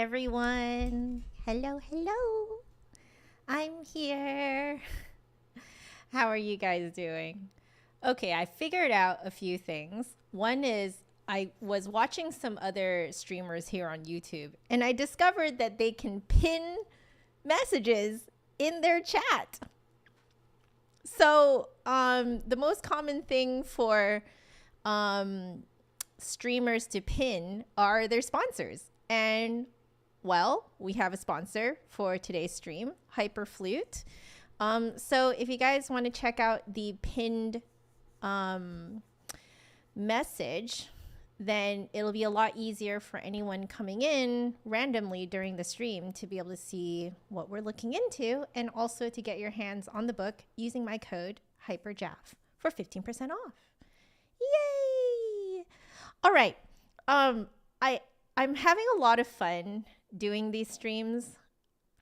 everyone. Hello, hello. I'm here. How are you guys doing? Okay, I figured out a few things. One is I was watching some other streamers here on YouTube and I discovered that they can pin messages in their chat. So, the most common thing for streamers to pin are their sponsors. And well, we have a sponsor for today's stream, Hyperflute. So if you guys want to check out the pinned message, then it'll be a lot easier for anyone coming in randomly during the stream to be able to see what we're looking into, and also to get your hands on the book using my code HYPERJAF for 15% off. Yay! All right. I'm having a lot of fun doing these streams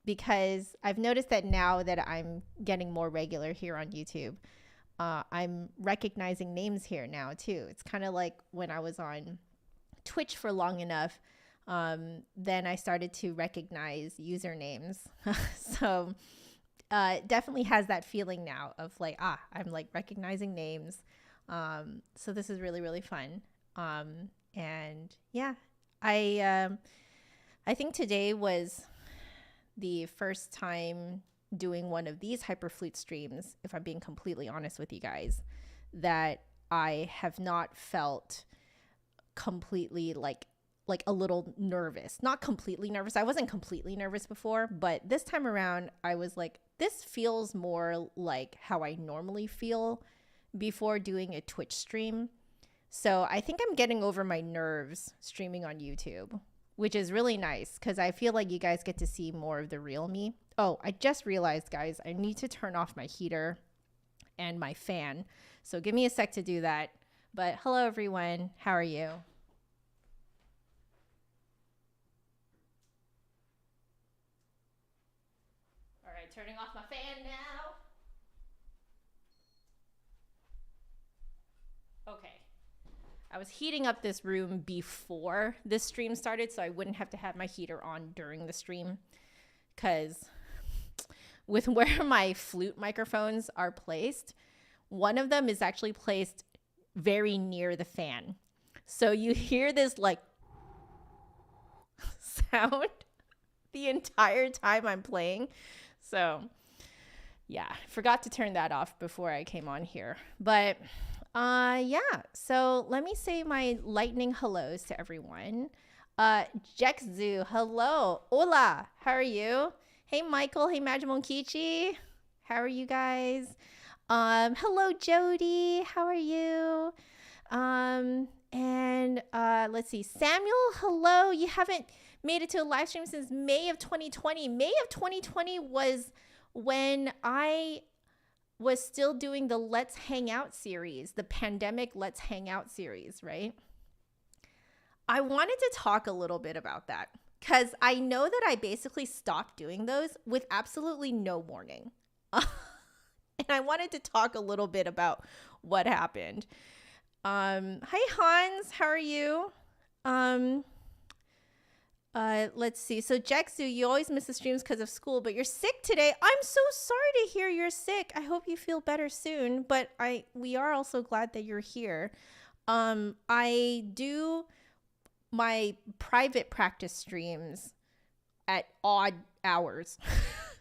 because I've noticed that now that I'm getting more regular here on YouTube, I'm recognizing names here now too. It's kind of like when I was on Twitch for long enough, then I started to recognize usernames. So it definitely has that feeling now of like, I'm like recognizing names. So this is really, really fun. And yeah, I think today was the first time doing one of these Hyperflute streams, if I'm being completely honest with you guys, that I have not felt completely like a little nervous. Not completely nervous. I wasn't completely nervous before, but this time around I was like, this feels more like how I normally feel before doing a Twitch stream. So I think I'm getting over my nerves streaming on YouTube, which is really nice because I feel like you guys get to see more of the real me. Oh, I just realized, guys, I need to turn off my heater and my fan. So give me a sec to do that. But hello, everyone. How are you? All right, turning off my fan now. Okay. I was heating up this room before this stream started so I wouldn't have to have my heater on during the stream, because with where my flute microphones are placed, one of them is actually placed very near the fan. So you hear this like sound the entire time I'm playing. So yeah, forgot to turn that off before I came on here. But yeah, so let me say my lightning hellos to everyone. Jexzu, hello. Hola, how are you? Hey, Michael. Hey, Majimon Kichi. How are you guys? Hello, Jody. How are you? And let's see. Samuel, hello. You haven't made it to a live stream since May of 2020. May of 2020 was when I was still doing the Let's Hang Out series, the pandemic Let's Hang Out series, right? I wanted to talk a little bit about that because I know that I basically stopped doing those with absolutely no warning. And I wanted to talk a little bit about what happened. Hi, Hans. How are you? Let's see. So Jexu, you always miss the streams because of school, but you're sick today. I'm so sorry to hear you're sick. I hope you feel better soon, but we are also glad that you're here. I do my private practice streams at odd hours.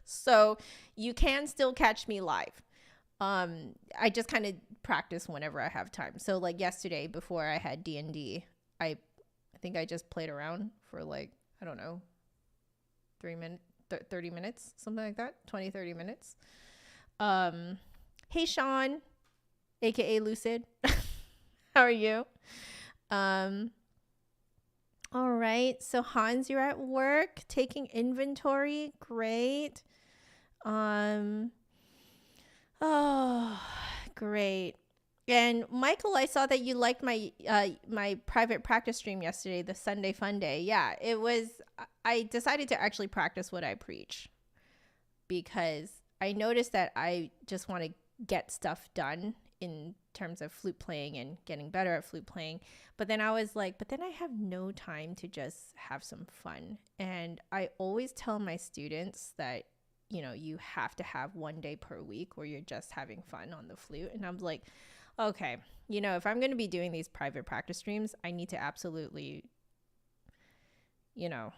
So you can still catch me live. I just kind of practice whenever I have time. So like yesterday before I had D&D, I think I just played around for like, I don't know, 30 minutes, something like that, 20, 30 minutes. Hey, Sean, aka Lucid. How are you? All right. So Hans, you're at work taking inventory. Great. Oh, great. And Michael, I saw that you liked my my private practice stream yesterday, the Sunday Fun Day. Yeah, it was. I decided to actually practice what I preach because I noticed that I just want to get stuff done in terms of flute playing and getting better at flute playing. But then I was like, but then I have no time to just have some fun. And I always tell my students that, you know, you have to have one day per week where you're just having fun on the flute. And I'm like, okay, you know, if I'm going to be doing these private practice streams, I need to absolutely, you know,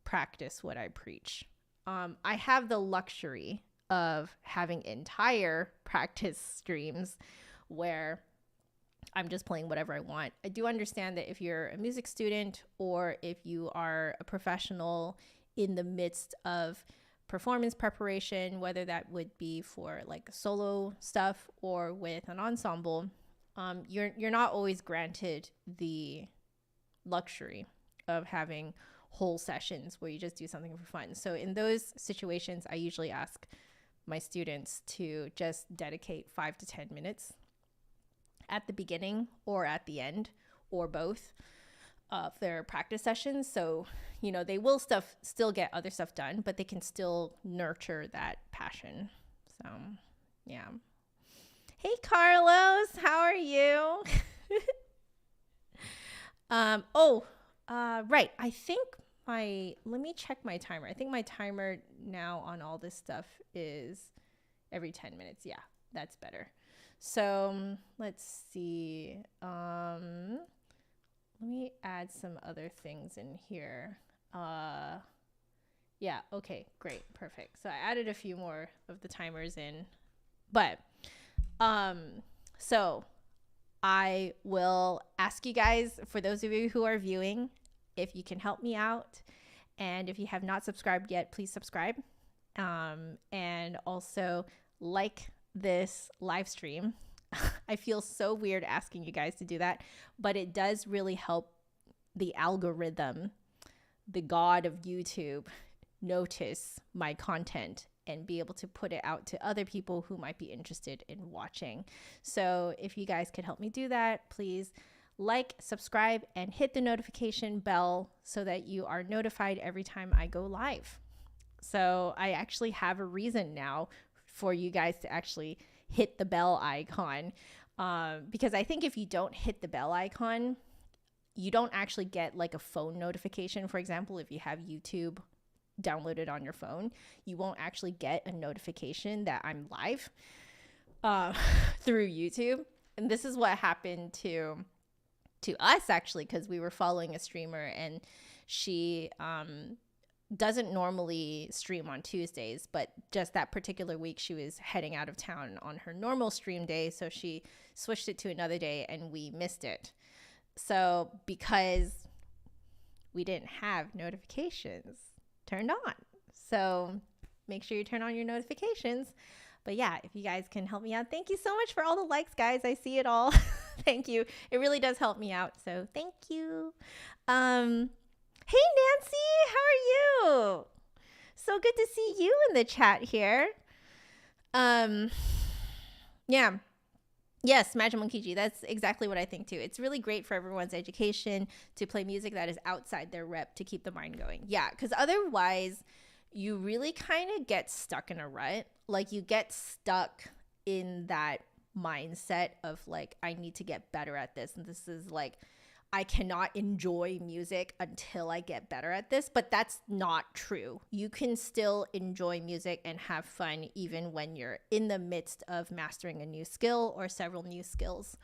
practice what I preach. I have the luxury of having entire practice streams where I'm just playing whatever I want. I do understand that if you're a music student or if you are a professional in the midst of performance preparation, whether that would be for like solo stuff or with an ensemble, you're not always granted the luxury of having whole sessions where you just do something for fun. So in those situations, I usually ask my students to just dedicate 5 to 10 minutes at the beginning or at the end or both of their practice sessions. So, you know, they will still get other stuff done, but they can still nurture that passion. So, yeah. Hey, Carlos, how are you? Right. I think let me check my timer. I think my timer now on all this stuff is every 10 minutes. Yeah, that's better. So let's see. Let me add some other things in here. Yeah, okay, great, perfect. So I added a few more of the timers in, but so I will ask you guys, for those of you who are viewing, if you can help me out, and if you have not subscribed yet, please subscribe, and also like this live stream. I feel so weird asking you guys to do that, but it does really help the algorithm, the god of YouTube, notice my content and be able to put it out to other people who might be interested in watching. So if you guys could help me do that, please like, subscribe, and hit the notification bell so that you are notified every time I go live. So I actually have a reason now for you guys to actually hit the bell icon, because I think if you don't hit the bell icon, you don't actually get like a phone notification. For example, if you have YouTube downloaded on your phone, you won't actually get a notification that I'm live through YouTube. And this is what happened to us, actually, because we were following a streamer, and she doesn't normally stream on Tuesdays, but just that particular week she was heading out of town on her normal stream day, so she switched it to another day and we missed it. So because we didn't have notifications turned on, so make sure you turn on your notifications. But yeah, if you guys can help me out, thank you so much for all the likes, guys. I see it all. Thank you. It really does help me out. So thank you. Hey, Nancy, how are you? So good to see you in the chat here. Yeah. Yes, Magic Monkey G. That's exactly what I think too. It's really great for everyone's education to play music that is outside their rep to keep the mind going. Yeah, because otherwise you really kind of get stuck in a rut. Like you get stuck in that mindset of like, I need to get better at this. And this is like, I cannot enjoy music until I get better at this. But that's not true. You can still enjoy music and have fun even when you're in the midst of mastering a new skill or several new skills.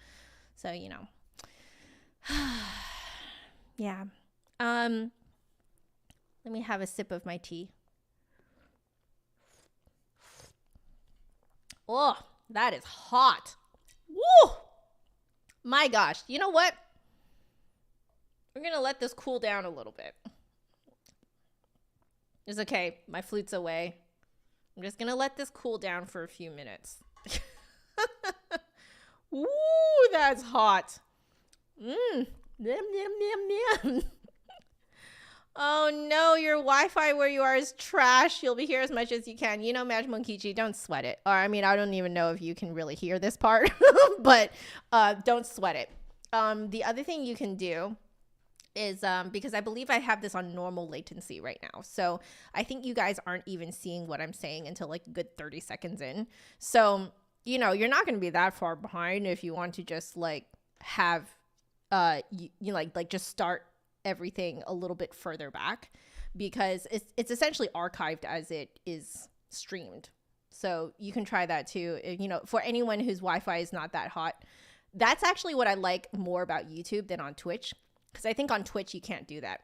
So, you know, yeah. Let me have a sip of my tea. Oh, that is hot. Woo! My gosh. You know what? We're going to let this cool down a little bit. It's okay. My flute's away. I'm just going to let this cool down for a few minutes. Ooh, that's hot. Yum, yum, yum, yum. Oh no, your Wi-Fi where you are is trash. You'll be here as much as you can. You know, Magic Monkey G, don't sweat it. Or I mean, I don't even know if you can really hear this part, but don't sweat it. The other thing you can do is because I believe I have this on normal latency right now. So I think you guys aren't even seeing what I'm saying until like a good 30 seconds in. So you're not going to be that far behind if you want to just like have, like just start everything a little bit further back, because it's essentially archived as it is streamed. So you can try that too. For anyone whose Wi-Fi is not that hot, that's actually what I like more about YouTube than on Twitch. Because I think on Twitch, you can't do that.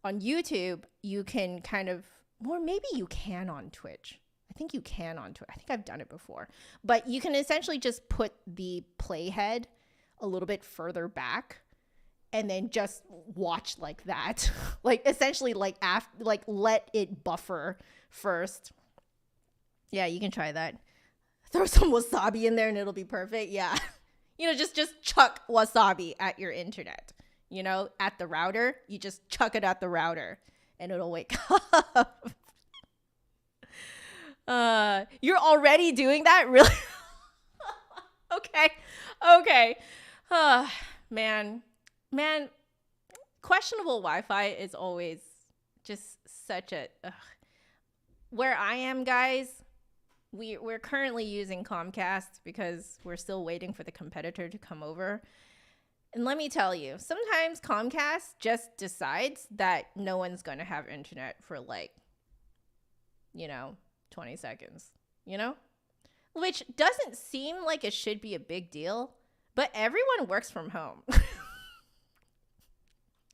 On YouTube, you can kind of, or maybe you can on Twitch. I think you can on Twitch. I think I've done it before. But you can essentially just put the playhead a little bit further back and then just watch like that. Like essentially like let it buffer first. Yeah, you can try that. Throw some wasabi in there and it'll be perfect. Yeah. Just chuck wasabi at your internet. At the router, you just chuck it at the router and it'll wake up. You're already doing that? Really? Okay. Man, questionable Wi-Fi is always just such a, where I am, guys, we're currently using Comcast because we're still waiting for the competitor to come over. And let me tell you, sometimes Comcast just decides that no one's going to have internet for 20 seconds, which doesn't seem like it should be a big deal, but everyone works from home.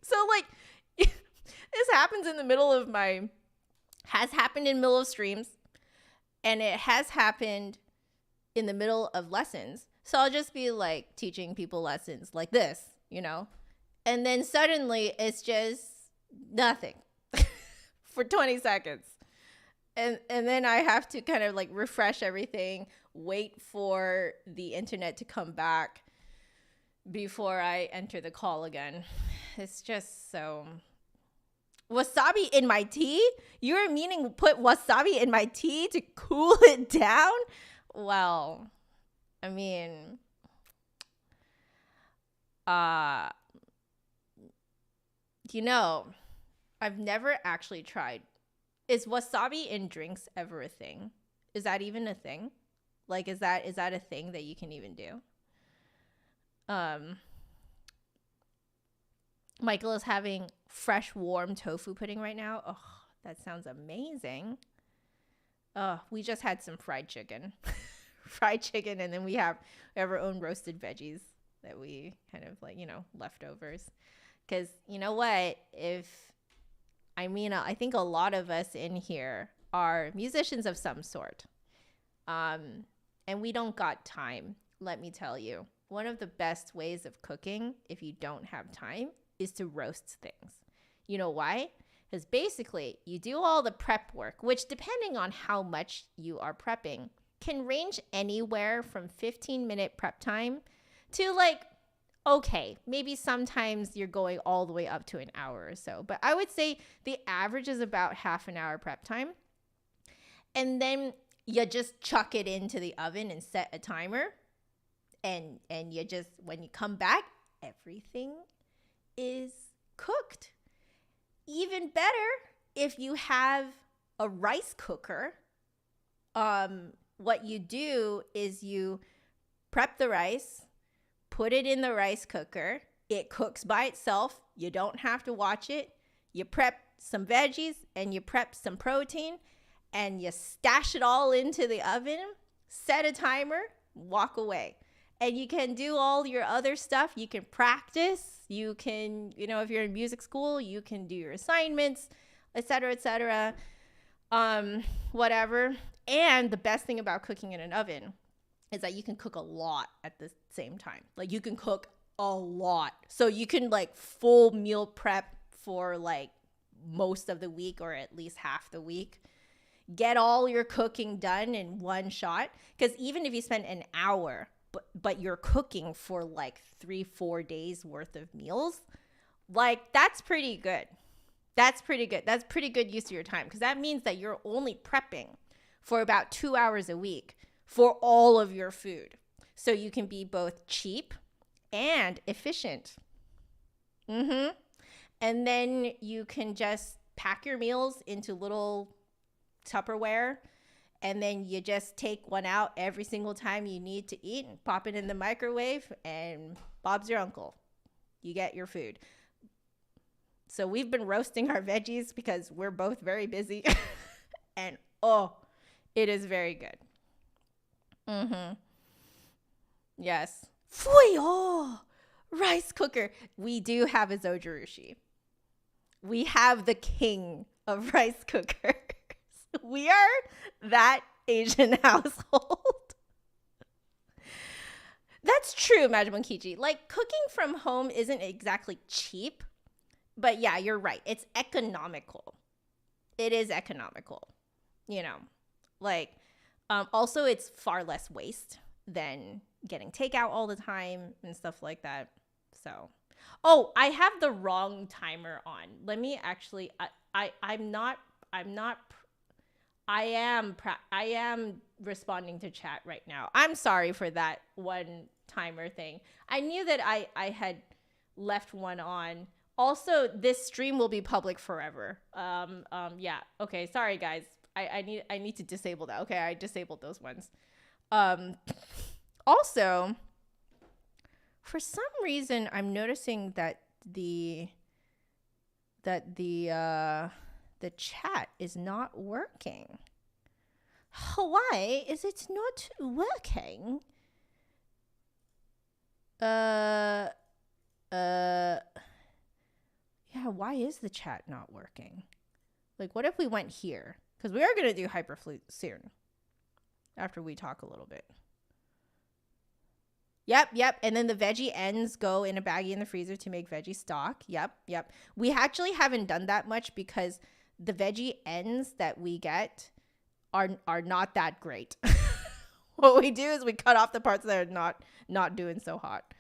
So this happens in the middle of has happened in the middle of streams, and it has happened in the middle of lessons. So I'll just be like teaching people lessons like this, and then suddenly it's just nothing for 20 seconds. And then I have to kind of like refresh everything, wait for the internet to come back before I enter the call again. It's just so... Wasabi in my tea? You're meaning put wasabi in my tea to cool it down? Well, I mean, I've never actually tried. Is wasabi in drinks ever a thing? Is that even a thing? Like, is that a thing that you can even do? Michael is having fresh, warm tofu pudding right now. Oh, that sounds amazing. We just had some fried chicken. And then we have our own roasted veggies that we kind of leftovers. Because you know what? I think a lot of us in here are musicians of some sort. And we don't got time, let me tell you. One of the best ways of cooking, if you don't have time, is to roast things. You know why? Because basically, you do all the prep work, which depending on how much you are prepping, can range anywhere from 15-minute prep time to maybe sometimes you're going all the way up to an hour or so. But I would say the average is about half an hour prep time. And then you just chuck it into the oven and set a timer. And you just, when you come back, everything is cooked. Even better if you have a rice cooker. What you do is you prep the rice, put it in the rice cooker. It cooks by itself. You don't have to watch it. You prep some veggies and you prep some protein and you stash it all into the oven, set a timer, walk away. And you can do all your other stuff. You can practice. You can, if you're in music school, you can do your assignments, et cetera, whatever. And the best thing about cooking in an oven is that you can cook a lot at the same time. Like you can cook a lot. So you can full meal prep for most of the week or at least half the week. Get all your cooking done in one shot. Because even if you spend an hour, but you're cooking for 3-4 days worth of meals, that's pretty good. That's pretty good. That's pretty good use of your time, because that means that you're only prepping for about 2 hours a week for all of your food. So you can be both cheap and efficient. And then you can just pack your meals into little Tupperware And then you just take one out every single time you need to eat and pop it in the microwave, and Bob's your uncle. You get your food. So we've been roasting our veggies because we're both very busy. And oh, it is very good. Mm-hmm. Yes. Fui, oh, rice cooker. We do have a zojirushi. We have the king of rice cookers. We are that Asian household. That's true, Majima Kichi. Like, cooking from home isn't exactly cheap. But yeah, you're right. It's economical. It is economical. You know, like, also it's far less waste than getting takeout all the time and stuff like that. So, oh, I have the wrong timer on. Let me actually, I am responding to chat right now. I'm sorry for that one timer thing. I knew that I had left one on. Also, this stream will be public forever. Yeah. Okay. Sorry, guys. I need to disable that. Okay, I disabled those ones. Also, for some reason, I'm noticing that the chat is not working. Why is it not working? Yeah, why is the chat not working? Like, what if we went here? Because we are going to do Hyperflute soon. After we talk a little bit. Yep. And then the veggie ends go in a baggie in the freezer to make veggie stock. Yep. We actually haven't done that much because the veggie ends that we get are not that great. What we do is we cut off the parts that are not doing so hot.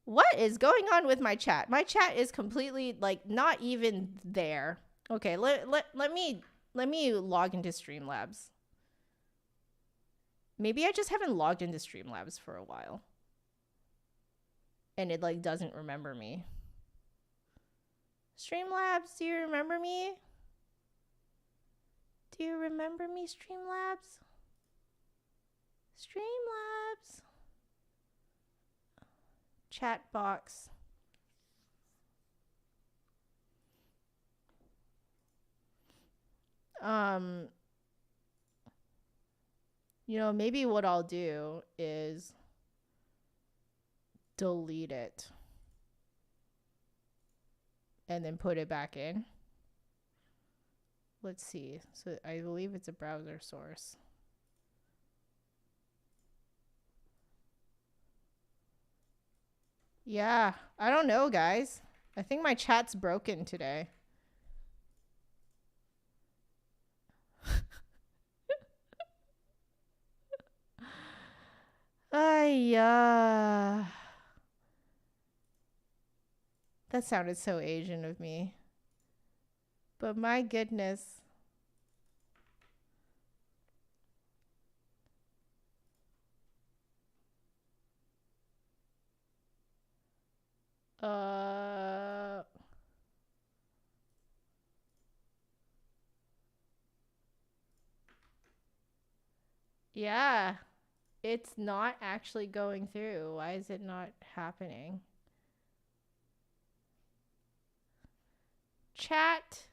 What is going on with my chat? My chat is completely, like, not even there. Okay, let me log into Streamlabs. Maybe I just haven't logged into Streamlabs for a while. And it, like, doesn't remember me. Streamlabs, do you remember me? Do you remember me, Streamlabs? Streamlabs. Chat box. You know, maybe what I'll do is delete it and then put it back in. Let's see. So I believe it's a browser source. Yeah, I don't know, guys. I think my chat's broken today. That sounded so Asian of me. But my goodness. Yeah. It's not actually going through. Why is it not happening? Chat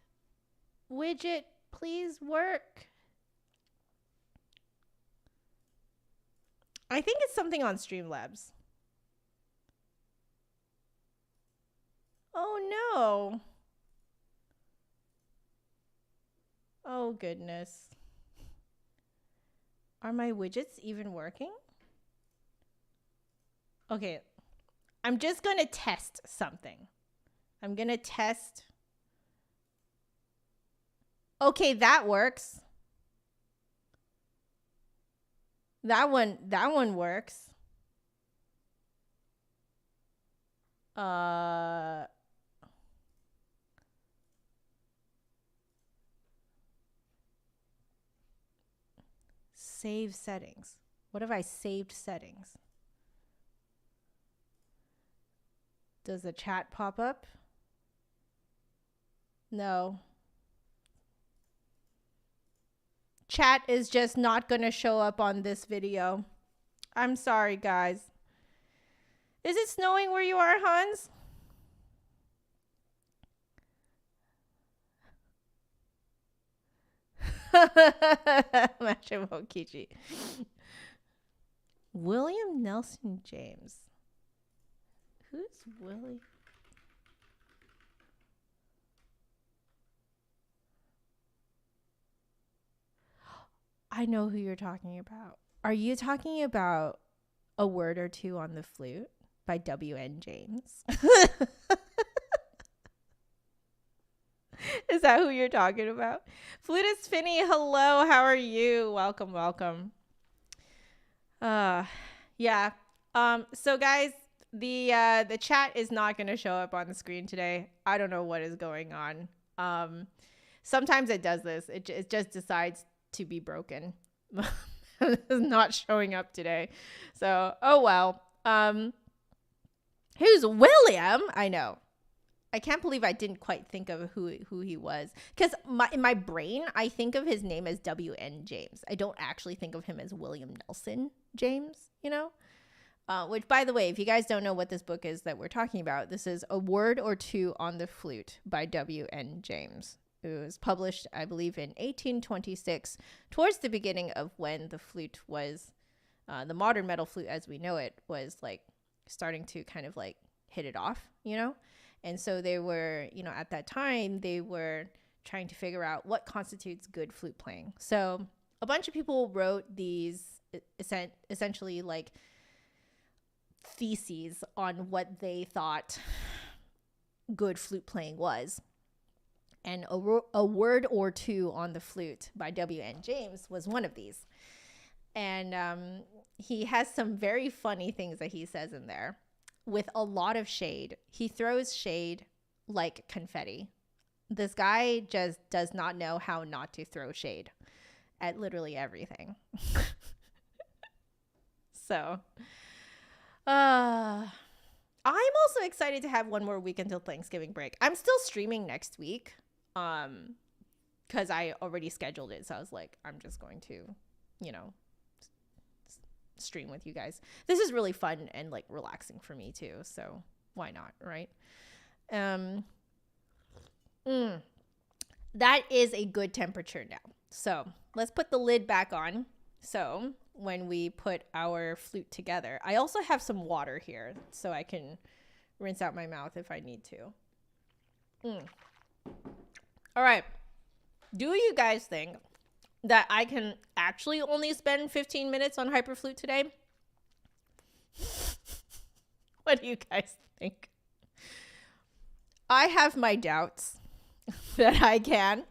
widget, please work. I think it's something on Streamlabs. Oh no. Oh goodness. Are my widgets even working? Okay. I'm just going to test something. I'm going to test. Okay, that works. That one works. Save settings. What if I saved settings? Does the chat pop up? No. chat is just not going to show up on this video. I'm sorry, guys. Is it snowing where you are, Hans? Kichi. William Nelson James. Who's Willie? I know who you're talking about. Are you talking about A Word or Two on the Flute by W.N. James? Is that who you're talking about? Flutist Finny, hello. How are you? Welcome, welcome. Yeah. So guys, the chat is not going to show up on the screen today. I don't know what is going on. Sometimes it does this. It just decides to be broken. It's not showing up today. So, oh well. Who's William? I know. I can't believe I didn't quite think of who he was. Because in my brain, I think of his name as W.N. James. I don't actually think of him as William Nelson James, you know? Which, by the way, if you guys don't know what this book is that we're talking about, this is A Word or Two on the Flute by W.N. James. It was published, I believe, in 1826, towards the beginning of when the flute was, the modern metal flute as we know it, was like starting to kind of like hit it off, you know? And so they were, you know, at that time, they were trying to figure out what constitutes good flute playing. So a bunch of people wrote these essentially like theses on what they thought good flute playing was. And a Word or Two on the Flute by W.N. James was one of these. And he has some very funny things that he says in there with a lot of shade. He throws shade like confetti. This guy just does not know how not to throw shade at literally everything. So, I'm also excited to have one more week until Thanksgiving break. I'm still streaming next week. Because I already scheduled it. So I was like, I'm just going to, you know, stream with you guys. This is really fun and like relaxing for me too. So why not, right? That is a good temperature now. So let's put the lid back on. So when we put our flute together, I also have some water here so I can rinse out my mouth if I need to. All right. Do you guys think that I can actually only spend 15 minutes on Hyperflute today? What do you guys think? I have my doubts that I can,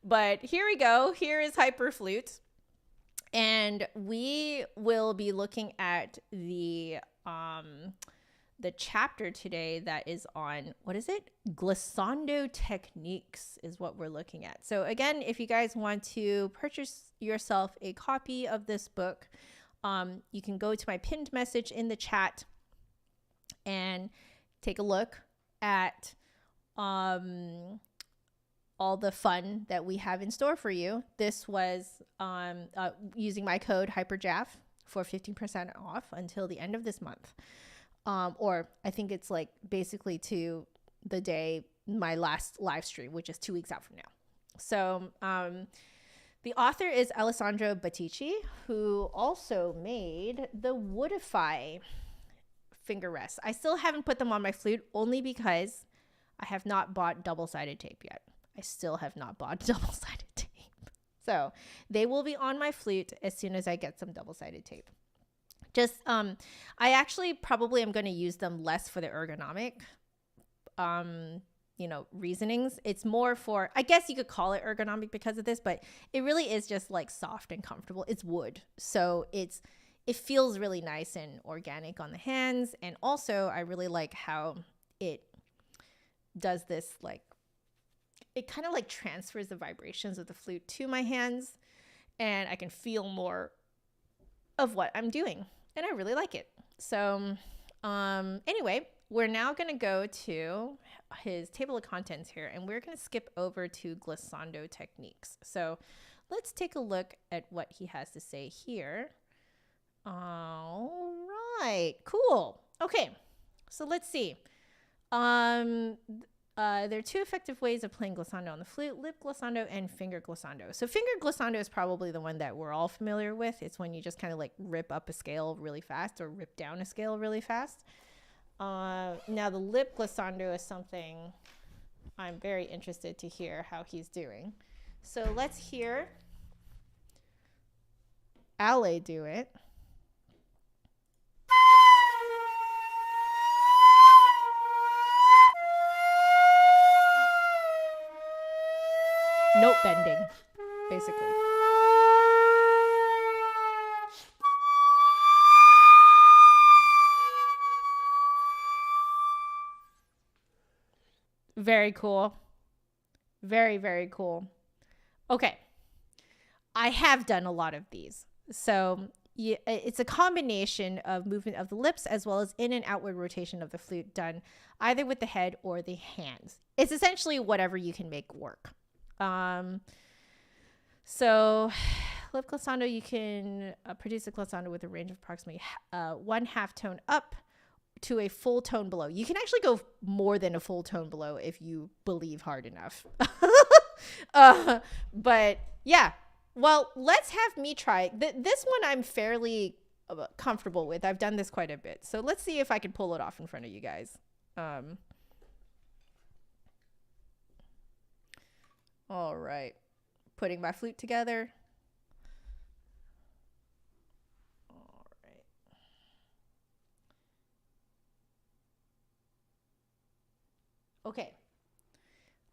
but here we go. Here is Hyperflute. And we will be looking at the chapter today that is on, what is it? Glissando techniques is what we're looking at. So again, if you guys want to purchase yourself a copy of this book, you can go to my pinned message in the chat and take a look at all the fun that we have in store for you. This was using my code HYPERJAF for 15% off until the end of this month. Or I think it's like basically to the day my last live stream, which is 2 weeks out from now. So the author is Alessandro Battici, who also made the Woodify finger rests. I still haven't put them on my flute only because I have not bought double-sided tape yet. I still have not bought double-sided tape. So they will be on my flute as soon as I get some double-sided tape. Just, I actually probably am going to use them less for the ergonomic, reasonings. It's more for, I guess you could call it ergonomic because of this, but it really is just like soft and comfortable. It's wood. So it feels really nice and organic on the hands. And also I really like how it does this, like, it kind of like transfers the vibrations of the flute to my hands, and I can feel more of what I'm doing, and I really like it. So anyway, we're now going to go to his table of contents here, and we're going to skip over to glissando techniques. So let's take a look at what he has to say here. All right, cool. Okay, so let's see. There are two effective ways of playing glissando on the flute: lip glissando and finger glissando. So finger glissando is probably the one that we're all familiar with. It's when you just kind of like rip up a scale really fast or rip down a scale really fast. Now the lip glissando is something I'm very interested to hear how he's doing. So let's hear Ale do it. Note bending, basically. Very cool. Very, very cool. Okay. I have done a lot of these. So it's a combination of movement of the lips as well as in and outward rotation of the flute done either with the head or the hands. It's essentially whatever you can make work. So lip glissando, you can produce a glissando with a range of approximately 1/2 tone up to a full tone below. You can actually go more than a full tone below if you believe hard enough. But yeah, well, let's have me try. This one I'm fairly comfortable with. I've done this quite a bit. So let's see if I can pull it off in front of you guys. All right. Putting my flute together. All right. Okay.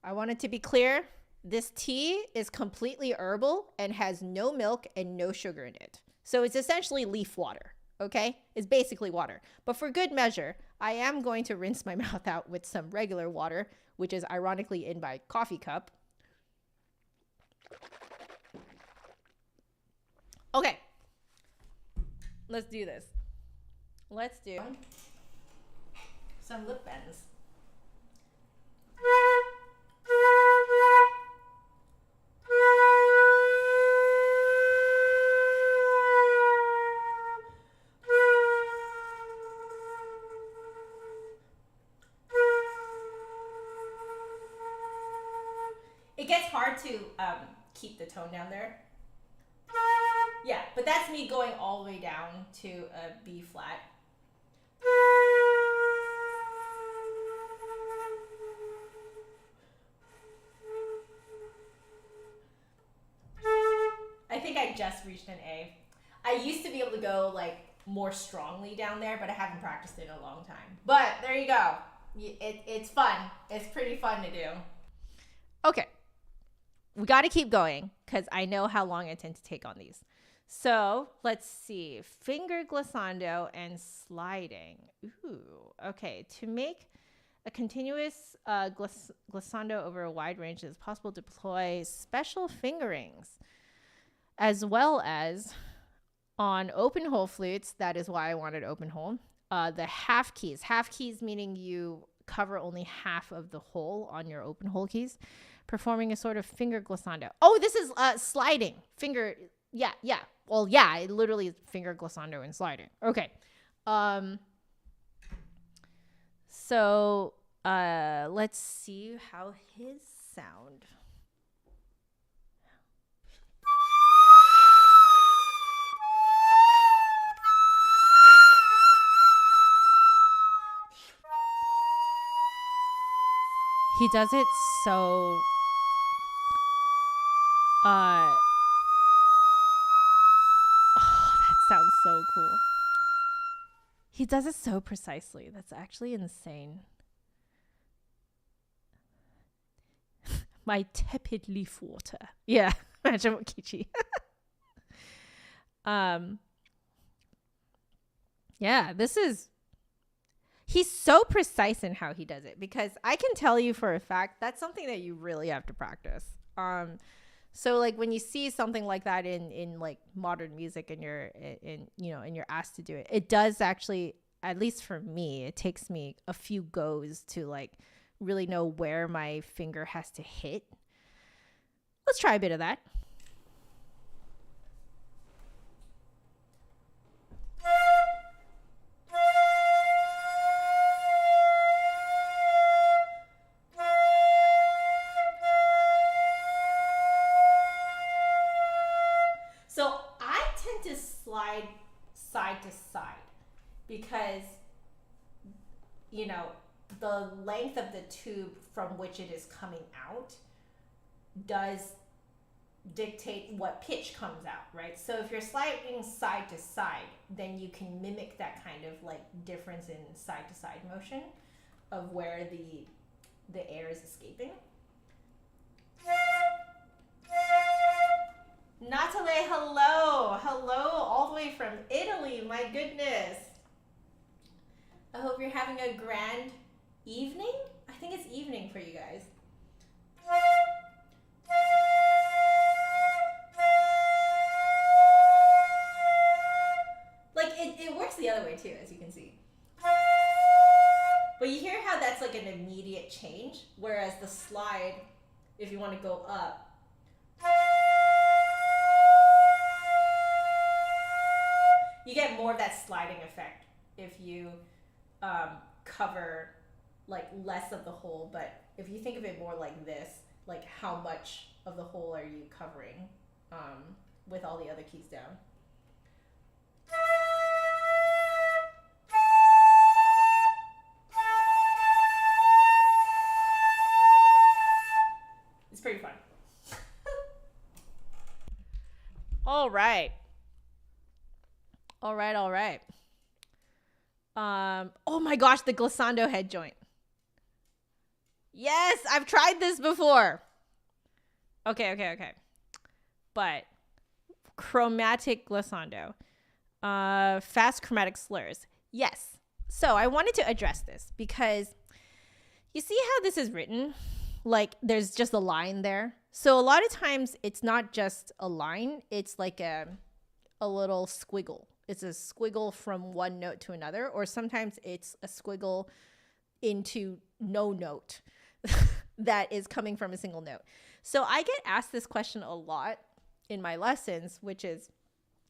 I want it to be clear. This tea is completely herbal and has no milk and no sugar in it. So it's essentially leaf water. Okay? It's basically water. But for good measure, I am going to rinse my mouth out with some regular water, which is ironically in my coffee cup. Okay, let's do this. Let's do some lip bends. It gets hard to keep the tone down there. Yeah, but that's me going all the way down to a B flat. I think I just reached an A. I used to be able to go like more strongly down there, but I haven't practiced it in a long time. But there you go. It's fun. It's pretty fun to do. Okay. We got to keep going because I know how long I tend to take on these. So let's see. Finger glissando and sliding. Ooh, okay. To make a continuous glissando over a wide range, it is possible to deploy special fingerings as well as on open hole flutes. That is why I wanted open hole. The half keys. Half keys meaning you cover only half of the hole on your open hole keys. Performing a sort of finger glissando. Oh, this is sliding. Finger, yeah. Well, yeah, it literally is finger glissando and sliding. Okay. So let's see how his sound. He does it so oh, that sounds so cool. He does it so precisely. That's actually insane. My tepid leaf water. Yeah, imagine what Kichi. Yeah, he's so precise in how he does it, because I can tell you for a fact that's something that you really have to practice. So like when you see something like that in like modern music and you're asked to do it, it does actually, at least for me, it takes me a few goes to like really know where my finger has to hit. Let's try a bit of that. slide side to side because, you know, the length of the tube from which it is coming out does dictate what pitch comes out, right? So if you're sliding side to side, then you can mimic that kind of like difference in side to side motion of where the air is escaping. Natale, hello. Hello, all the way from Italy. My goodness. I hope you're having a grand evening. I think it's evening for you guys. Like, it works the other way too, as you can see. But you hear how that's like an immediate change, whereas the slide, if you want to go up, you get more of that sliding effect if you cover like less of the whole. But if you think of it more like this, like how much of the whole are you covering with all the other keys down? It's pretty fun. All right. All right. Oh my gosh, the glissando head joint. Yes, I've tried this before. Okay. But chromatic glissando. Fast chromatic slurs. Yes. So I wanted to address this because you see how this is written? Like there's just a line there. So a lot of times it's not just a line. It's like a little squiggle. It's a squiggle from one note to another, or sometimes it's a squiggle into no note that is coming from a single note. So I get asked this question a lot in my lessons, which is,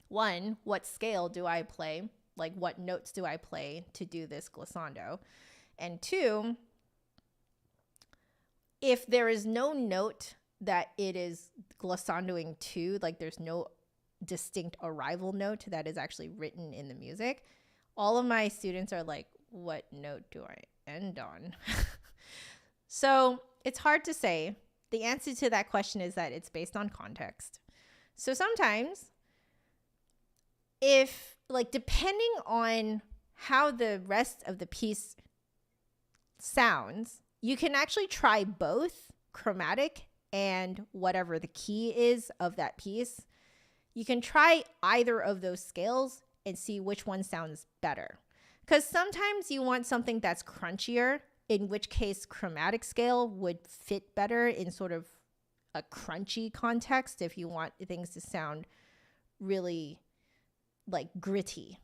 one, what scale do I play? Like what notes do I play to do this glissando? And two, if there is no note that it is glissandoing to, like there's no distinct arrival note that is actually written in the music, all of my students are like, what note do I end on? So it's hard to say. The answer to that question is that it's based on context. So sometimes if like depending on how the rest of the piece sounds, you can actually try both chromatic and whatever the key is of that piece. You can try either of those scales and see which one sounds better. Because sometimes you want something that's crunchier, in which case chromatic scale would fit better in sort of a crunchy context if you want things to sound really like gritty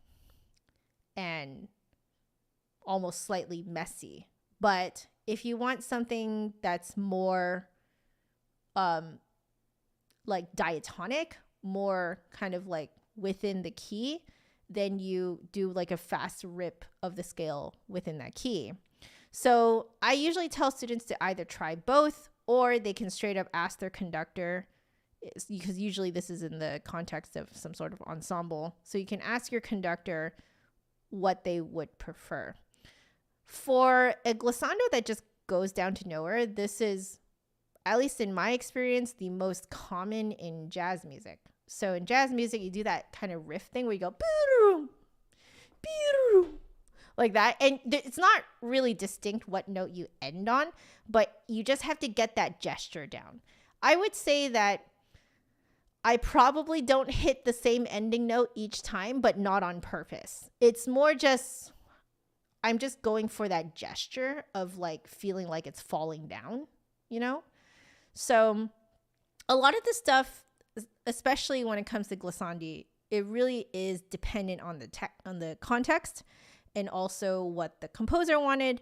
and almost slightly messy. But if you want something that's more like diatonic, more kind of like within the key, then you do like a fast rip of the scale within that key. So I usually tell students to either try both, or they can straight up ask their conductor, because usually this is in the context of some sort of ensemble. So you can ask your conductor what they would prefer. For a glissando that just goes down to nowhere, this is, at least in my experience, the most common in jazz music. So in jazz music, you do that kind of riff thing where you go like that. And it's not really distinct what note you end on, but you just have to get that gesture down. I would say that I probably don't hit the same ending note each time, but not on purpose. It's more just, I'm just going for that gesture of like feeling like it's falling down, you know? So a lot of the stuff, especially when it comes to glissandi, it really is dependent on the context, and also what the composer wanted,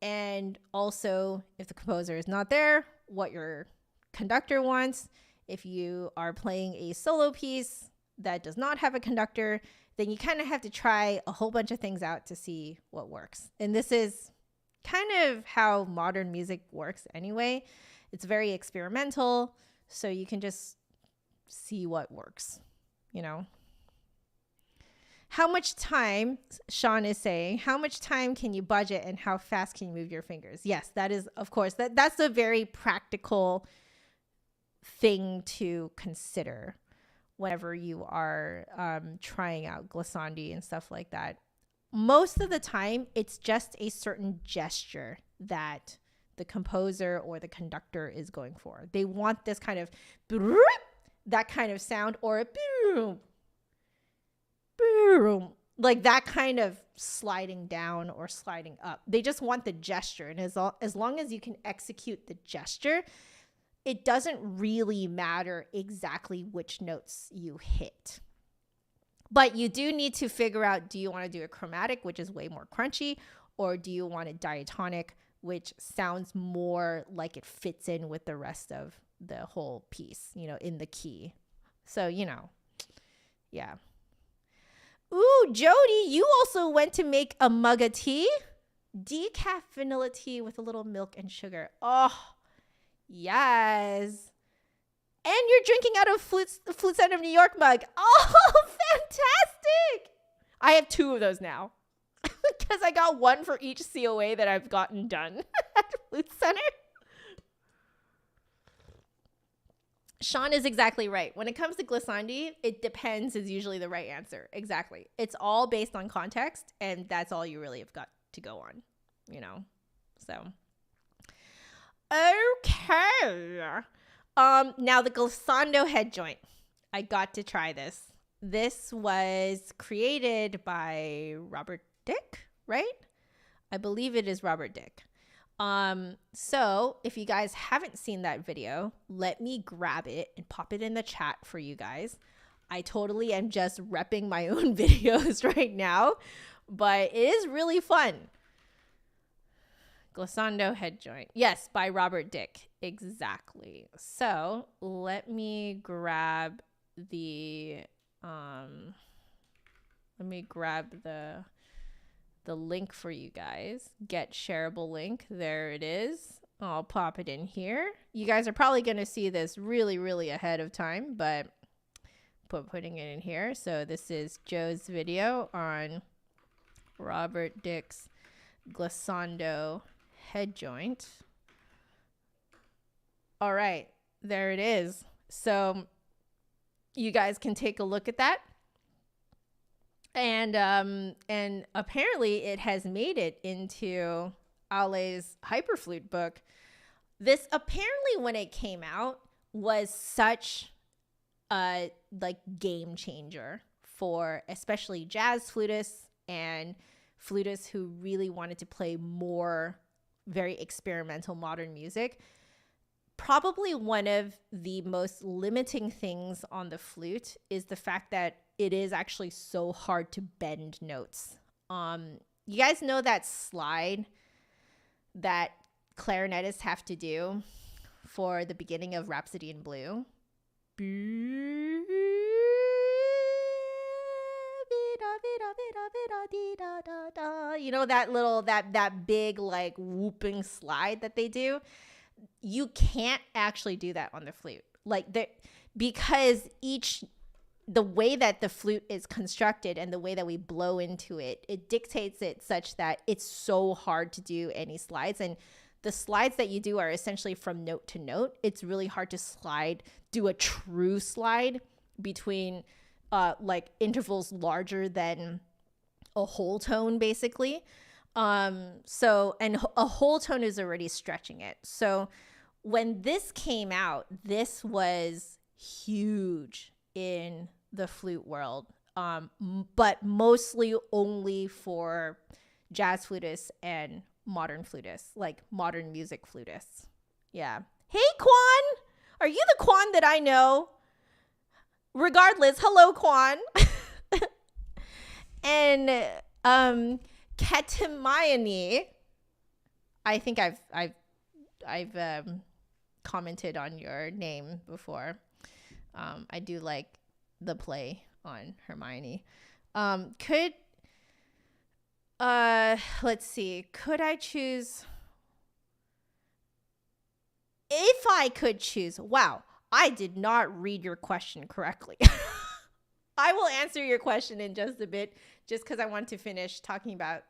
and also if the composer is not there, what your conductor wants. If you are playing a solo piece that does not have a conductor, then you kind of have to try a whole bunch of things out to see what works. And this is kind of how modern music works anyway. It's very experimental, so you can just see what works, you know? How much time, Sean is saying, how much time can you budget and how fast can you move your fingers? Yes, that is, of course, that's a very practical thing to consider whenever you are trying out glissandi and stuff like that. Most of the time, it's just a certain gesture that the composer or the conductor is going for. They want this kind of, that kind of sound, or a like that kind of sliding down or sliding up. They just want the gesture. And as long as you can execute the gesture, it doesn't really matter exactly which notes you hit. But you do need to figure out, do you want to do a chromatic, which is way more crunchy, or do you want a diatonic, which sounds more like it fits in with the rest of the whole piece, in the key. So, yeah. Ooh, Jody, you also went to make a mug of tea? Decaf vanilla tea with a little milk and sugar. Oh, yes. And you're drinking out of Flute Center of New York mug. Oh, fantastic. I have 2 of those now because I got one for each COA that I've gotten done at Flute Center. Sean is exactly right. When it comes to glissandi, it depends is usually the right answer. Exactly. It's all based on context, and that's all you really have got to go on, So, okay. Now the glissando head joint. I got to try this. This was created by Robert Dick, right? I believe it is Robert Dick. So if you guys haven't seen that video, let me grab it and pop it in the chat for you guys. I totally am just repping my own videos right now, but it is really fun. Glissando head joint. Yes, by Robert Dick. Exactly. So let me grab the link for you guys. Get shareable link. There it is. I'll pop it in here. You guys are probably going to see this really, really ahead of time, but putting it in here. So this is Joe's video on Robert Dick's glissando head joint. All right, there it is. So you guys can take a look at that. And apparently it has made it into Ale's Hyperflute book. This apparently, when it came out, was such a game changer for especially jazz flutists and flutists who really wanted to play more very experimental modern music. Probably one of the most limiting things on the flute is the fact that it is actually so hard to bend notes. You guys know that slide that clarinetists have to do for the beginning of Rhapsody in Blue? That big whooping slide that they do? You can't actually do that on the flute. Because the way that the flute is constructed and the way that we blow into it, it dictates it such that it's so hard to do any slides. And the slides that you do are essentially from note to note. It's really hard to do a true slide between intervals larger than a whole tone, basically. And a whole tone is already stretching it. So when this came out, this was huge in the flute world, but mostly only for jazz flutists and modern flutists, modern music flutists. Yeah. Hey, Kwan! Are you the Kwan that I know? Regardless, hello, Kwan. And Katimayani, I think I've commented on your name before. I do like the play on Hermione. Let's see. Could I choose? If I could choose. Wow, I did not read your question correctly. I will answer your question in just a bit, just because I want to finish talking about,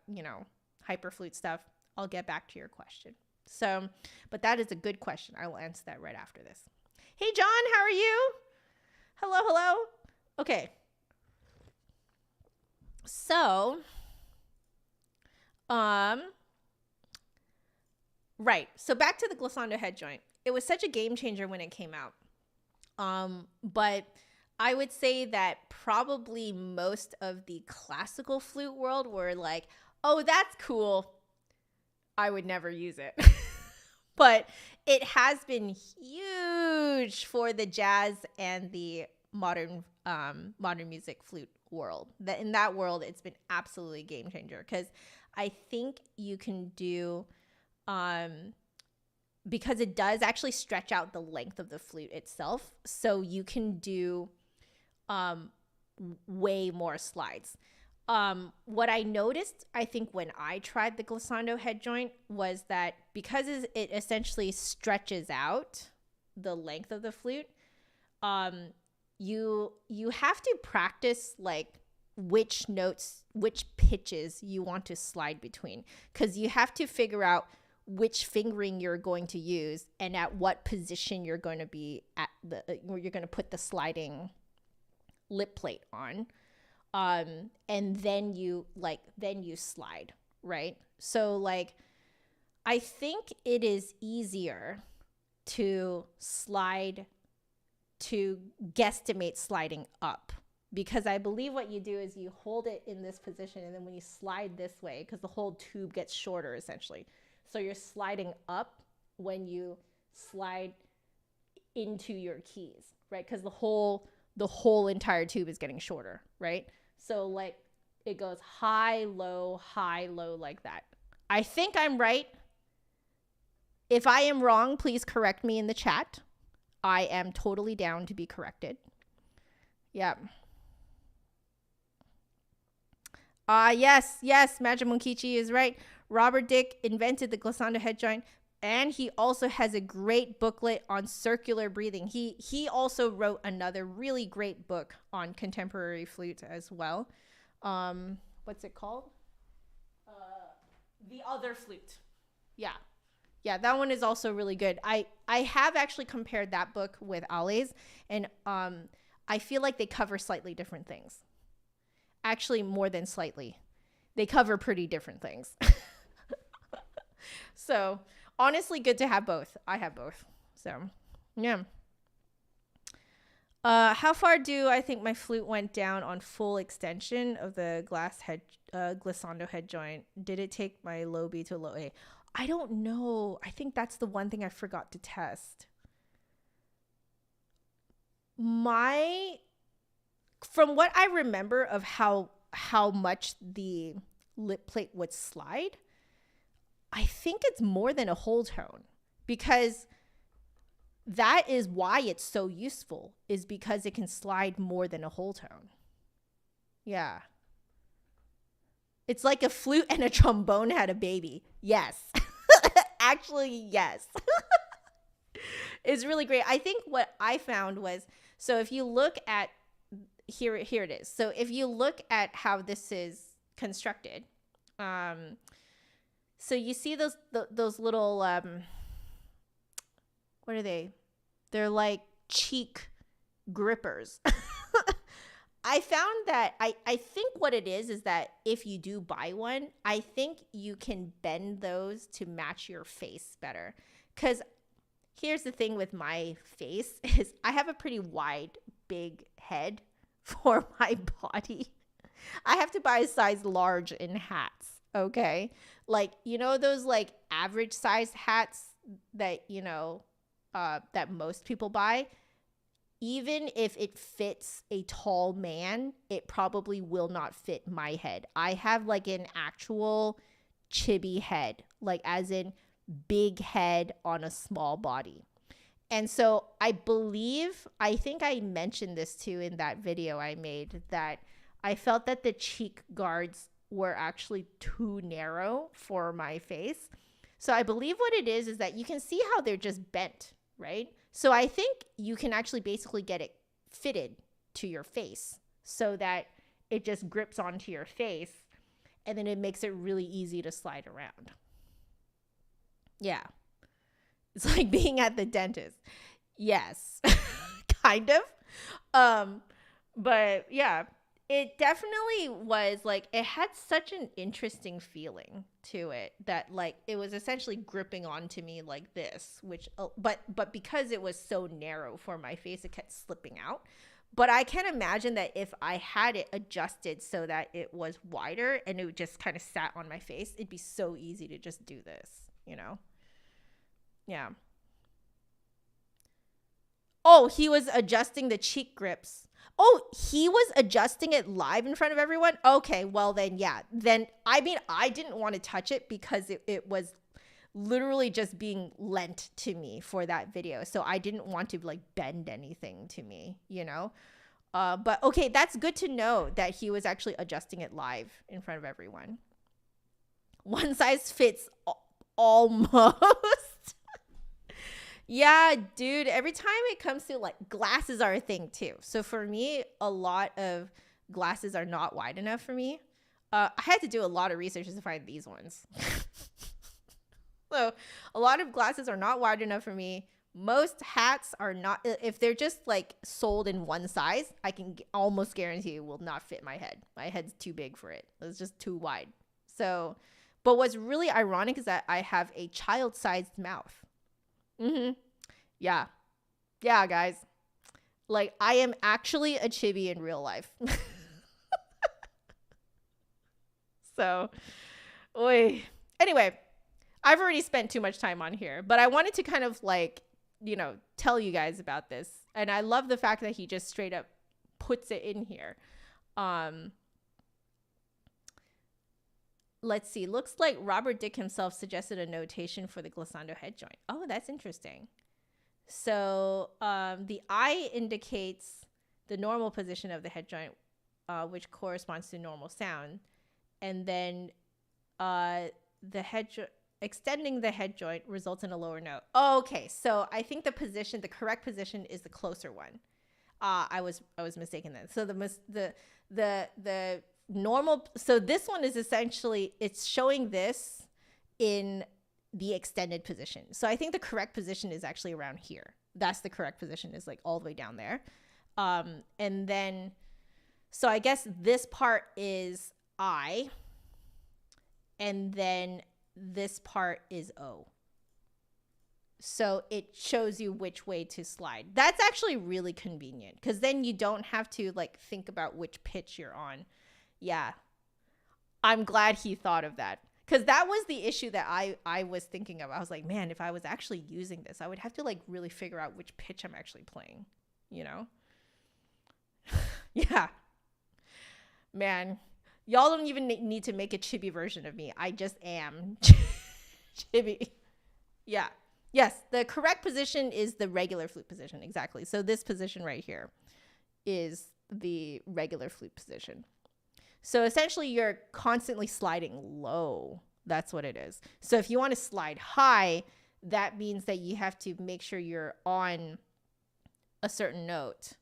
Hyperflute stuff. I'll get back to your question. So, but that is a good question. I will answer that right after this. Hey, John, how are you? Hello. Okay. So, right. So back to the glissando head joint. It was such a game changer when it came out. But I would say that probably most of the classical flute world were like, oh, that's cool. I would never use it. But it has been huge for the jazz and the modern music flute world. In that world, it's been absolutely a game changer, because I think you can do, because it does actually stretch out the length of the flute itself, so you can do way more slides. What I noticed, I think, when I tried the glissando head joint was that because it essentially stretches out the length of the flute, you have to practice like which notes, which pitches you want to slide between, because you have to figure out which fingering you're going to use and at what position you're going to be at where you're going to put the sliding lip plate on. And then you slide, right? So like, I think it is easier to guesstimate sliding up, because I believe what you do is you hold it in this position, and then when you slide this way, because the whole tube gets shorter essentially. So you're sliding up when you slide into your keys, right? Because the whole entire tube is getting shorter, right? So like it goes high, low, like that. I think I'm right. If I am wrong, please correct me in the chat. I am totally down to be corrected. Yeah. Yes, Majimunkichi is right. Robert Dick invented the glissando head joint, and he also has a great booklet on circular breathing. He also wrote another really great book on contemporary flute as well. What's it called? The Other Flute. Yeah, that one is also really good. I have actually compared that book with Ale's, and I feel like they cover slightly different things. Actually, more than slightly. They cover pretty different things. So, honestly, good to have both. I have both. So, yeah. How far do I think my flute went down on full extension of the glissando head joint? Did it take my low B to low A? I don't know. I think that's the one thing I forgot to test. From what I remember of how much the lip plate would slide, I think it's more than a whole tone, because that is why it's so useful, is because it can slide more than a whole tone. Yeah. It's like a flute and a trombone had a baby. Yes. Actually, yes. It's really great. I think what I found was, so if you look at, here it is. So if you look at how this is constructed, so you see those little, what are they? They're like cheek grippers. I found that I think what it is that if you do buy one, I think you can bend those to match your face better. Because here's the thing with my face is I have a pretty wide, big head for my body. I have to buy a size large in hats, okay? Like, those like average size hats that, that most people buy? Even if it fits a tall man, it probably will not fit my head. I have like an actual chibi head, like as in big head on a small body. And so I think I mentioned this too in that video I made, that I felt that the cheek guards were actually too narrow for my face. So I believe what it is that you can see how they're just bent, right? So I think you can actually basically get it fitted to your face so that it just grips onto your face, and then it makes it really easy to slide around. Yeah. It's like being at the dentist. Yes. Kind of. But yeah, it definitely was like, it had such an interesting feeling to it that like it was essentially gripping onto me like this, which but because it was so narrow for my face, it kept slipping out. But I can imagine that if I had it adjusted so that it was wider and it just kind of sat on my face, it'd be so easy to just do this, you know? Yeah. Oh, he was adjusting the cheek grips. Oh, he was adjusting it live in front of everyone? Okay, well then, yeah. Then, I mean, I didn't want to touch it because it was literally just being lent to me for that video. So I didn't want to like bend anything to me, you know? But okay, that's good to know that he was actually adjusting it live in front of everyone. One size fits almost. Yeah, dude, every time it comes to like glasses are a thing too. So for me, a lot of glasses are not wide enough for me. I had to do a lot of research to find these ones. So a lot of glasses are not wide enough for me. Most hats are not, if they're just like sold in one size, I can almost guarantee it will not fit my head. My head's too big for it. It's just too wide. So, but what's really ironic is that I have a child-sized mouth. Yeah. Yeah, guys. Like, I am actually a chibi in real life. So, oy. Anyway, I've already spent too much time on here, but I wanted to kind of like, you know, tell you guys about this. And I love the fact that he just straight up puts it in here. Let's see. Looks like Robert Dick himself suggested a notation for the glissando head joint. Oh, that's interesting. So the eye indicates the normal position of the head joint, which corresponds to normal sound. And then extending the head joint results in a lower note. Oh, okay, so I think the correct position is the closer one. I was mistaken then. So the normal, so this one is essentially, it's showing this in the extended position. So I think the correct position is actually around here. That's the correct position, is like all the way down there. And then, so I guess this part is I, and then this part is O. So it shows you which way to slide. That's actually really convenient because then you don't have to like think about which pitch you're on. Yeah. I'm glad he thought of that, because that was the issue that I was thinking of. I was like, man, if I was actually using this, I would have to like really figure out which pitch I'm actually playing, you know? Yeah. Man, y'all don't even need to make a chibi version of me. I just am chibi. Yeah. Yes, the correct position is the regular flute position. Exactly. So this position right here is the regular flute position. So essentially you're constantly sliding low. That's what it is. So if you want to slide high, that means that you have to make sure you're on a certain note,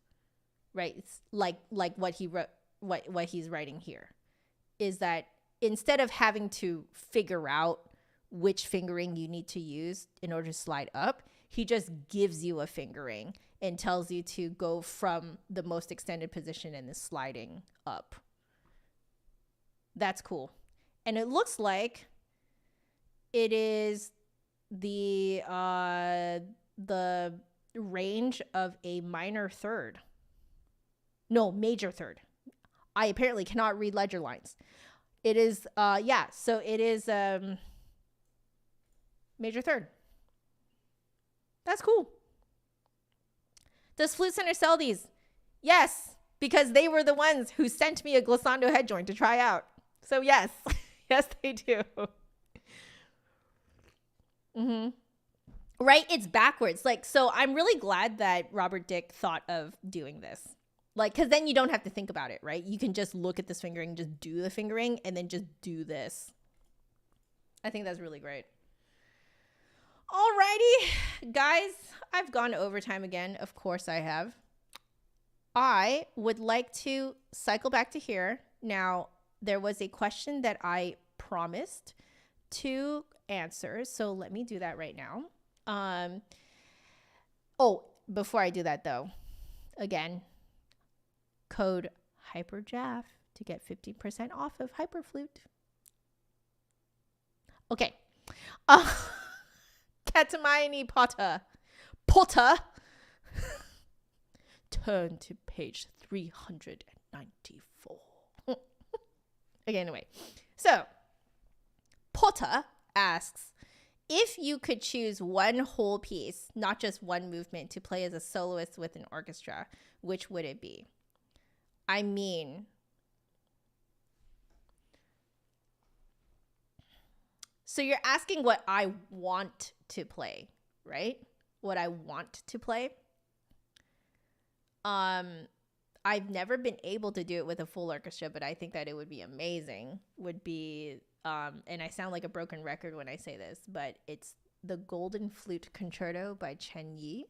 right? It's like what he wrote, what he's writing here is that instead of having to figure out which fingering you need to use in order to slide up, he just gives you a fingering and tells you to go from the most extended position and then sliding up. That's cool. And it looks like it is the range of a minor third. No, major third. I apparently cannot read ledger lines. It is yeah, so it is major third. That's cool. Does Flute Center sell these? Yes, because they were the ones who sent me a glissando head joint to try out. So yes, yes they do. Right, it's backwards. Like, so I'm really glad that Robert Dick thought of doing this. Like, because then you don't have to think about it, right? You can just look at this fingering, just do the fingering, and then just do this. I think that's really great. Alrighty, guys, I've gone overtime again. Of course I have. I would like to cycle back to here. Now, there was a question that I promised to answer, so let me do that right now. Oh, before I do that though, again, code HYPERJAF to get 15% off of Hyperflute. Okay. Katamaini Potter. Turn to page 394. Okay, anyway. So, Potter asks, if you could choose one whole piece, not just one movement, to play as a soloist with an orchestra, which would it be? I mean, so you're asking what I want to play, right? What I want to play. I've never been able to do it with a full orchestra, but I think that it would be amazing. And I sound like a broken record when I say this, but it's the Golden Flute Concerto by Chen Yi.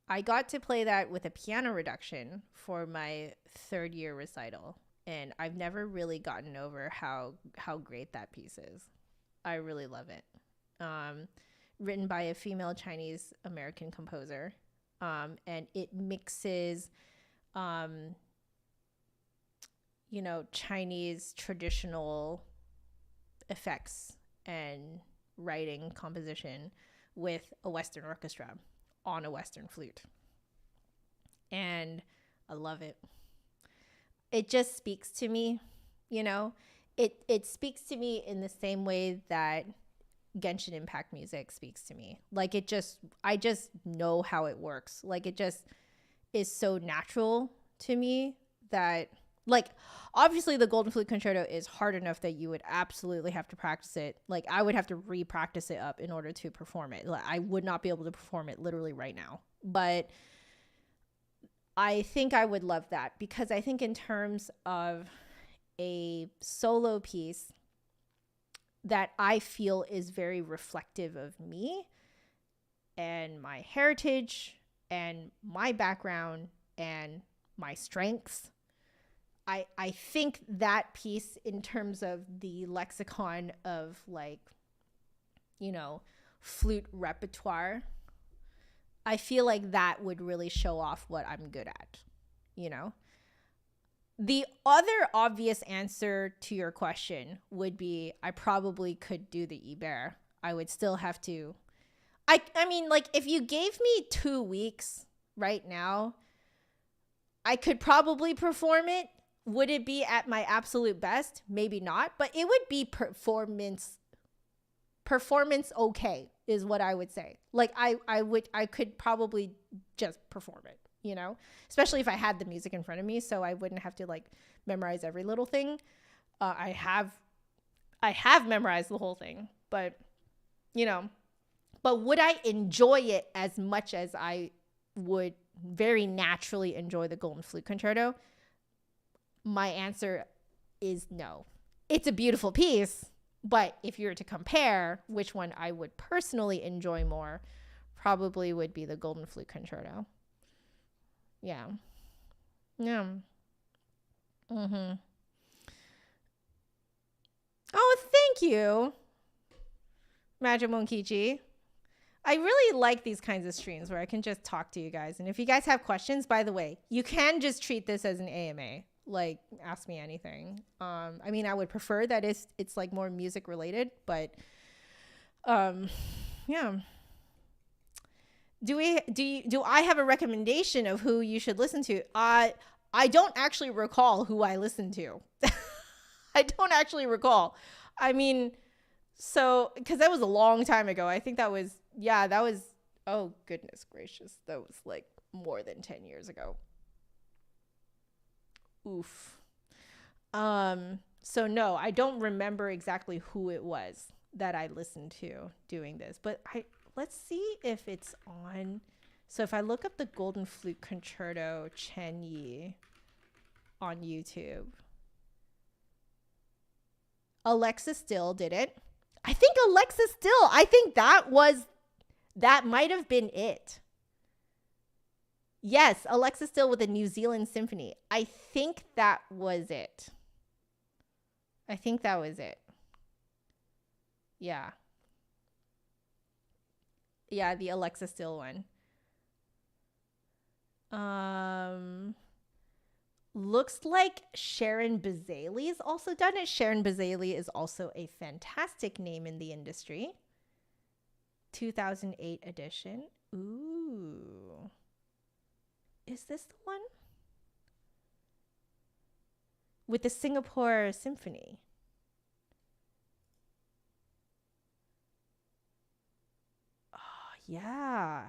I got to play that with a piano reduction for my third year recital, and I've never really gotten over how great that piece is. I really love it. Written by a female Chinese American composer, and it mixes Chinese traditional effects and writing composition with a Western orchestra on a Western flute. And I love it. It just speaks to me, it speaks to me in the same way that Genshin Impact music speaks to me. Like I just know how it works. Like it just is so natural to me that, like, obviously the Golden Flute Concerto is hard enough that you would absolutely have to practice it. Like I would have to re-practice it up in order to perform it. Like, I would not be able to perform it literally right now. But I think I would love that, because I think in terms of a solo piece that I feel is very reflective of me and my heritage and my background and my strengths, I think that piece, in terms of the lexicon of, like, flute repertoire, I feel like that would really show off what I'm good at, The other obvious answer to your question would be I probably could do the Iber. I would still have to. I mean, like, if you gave me 2 weeks right now, I could probably perform it. Would it be at my absolute best? Maybe not, but it would be performance okay, is what I would say. Like I could probably just perform it, especially if I had the music in front of me, so I wouldn't have to, like, memorize every little thing. I have memorized the whole thing, but would I enjoy it as much as I would very naturally enjoy the Golden Flute Concerto? My answer is no. It's a beautiful piece, but if you were to compare which one I would personally enjoy more, probably would be the Golden Flute Concerto. Yeah. Mm-hmm. Oh, thank you, Magic Monkichi. I really like these kinds of streams where I can just talk to you guys. And if you guys have questions, by the way, you can just treat this as an AMA. Like, ask me anything. I mean, I would prefer that it's like more music related, but yeah. Do I have a recommendation of who you should listen to? I don't actually recall who I listened to. I don't actually recall. I mean, so, because that was a long time ago. I think that was, oh goodness gracious, that was like more than 10 years ago. Oof. So no, I don't remember exactly who it was that I listened to doing this, but let's see if it's on. So if I look up the Golden Flute Concerto Chen Yi on YouTube, Alexa Still did it. I think that might have been it. Yes, Alexa Still with a New Zealand Symphony. I think that was it. Yeah. Yeah, the Alexa Still one. Looks like Sharon Bazaley's also done it. Sharon Bazaley is also a fantastic name in the industry. 2008 edition. Ooh. Is this the one? With the Singapore Symphony. Oh, yeah.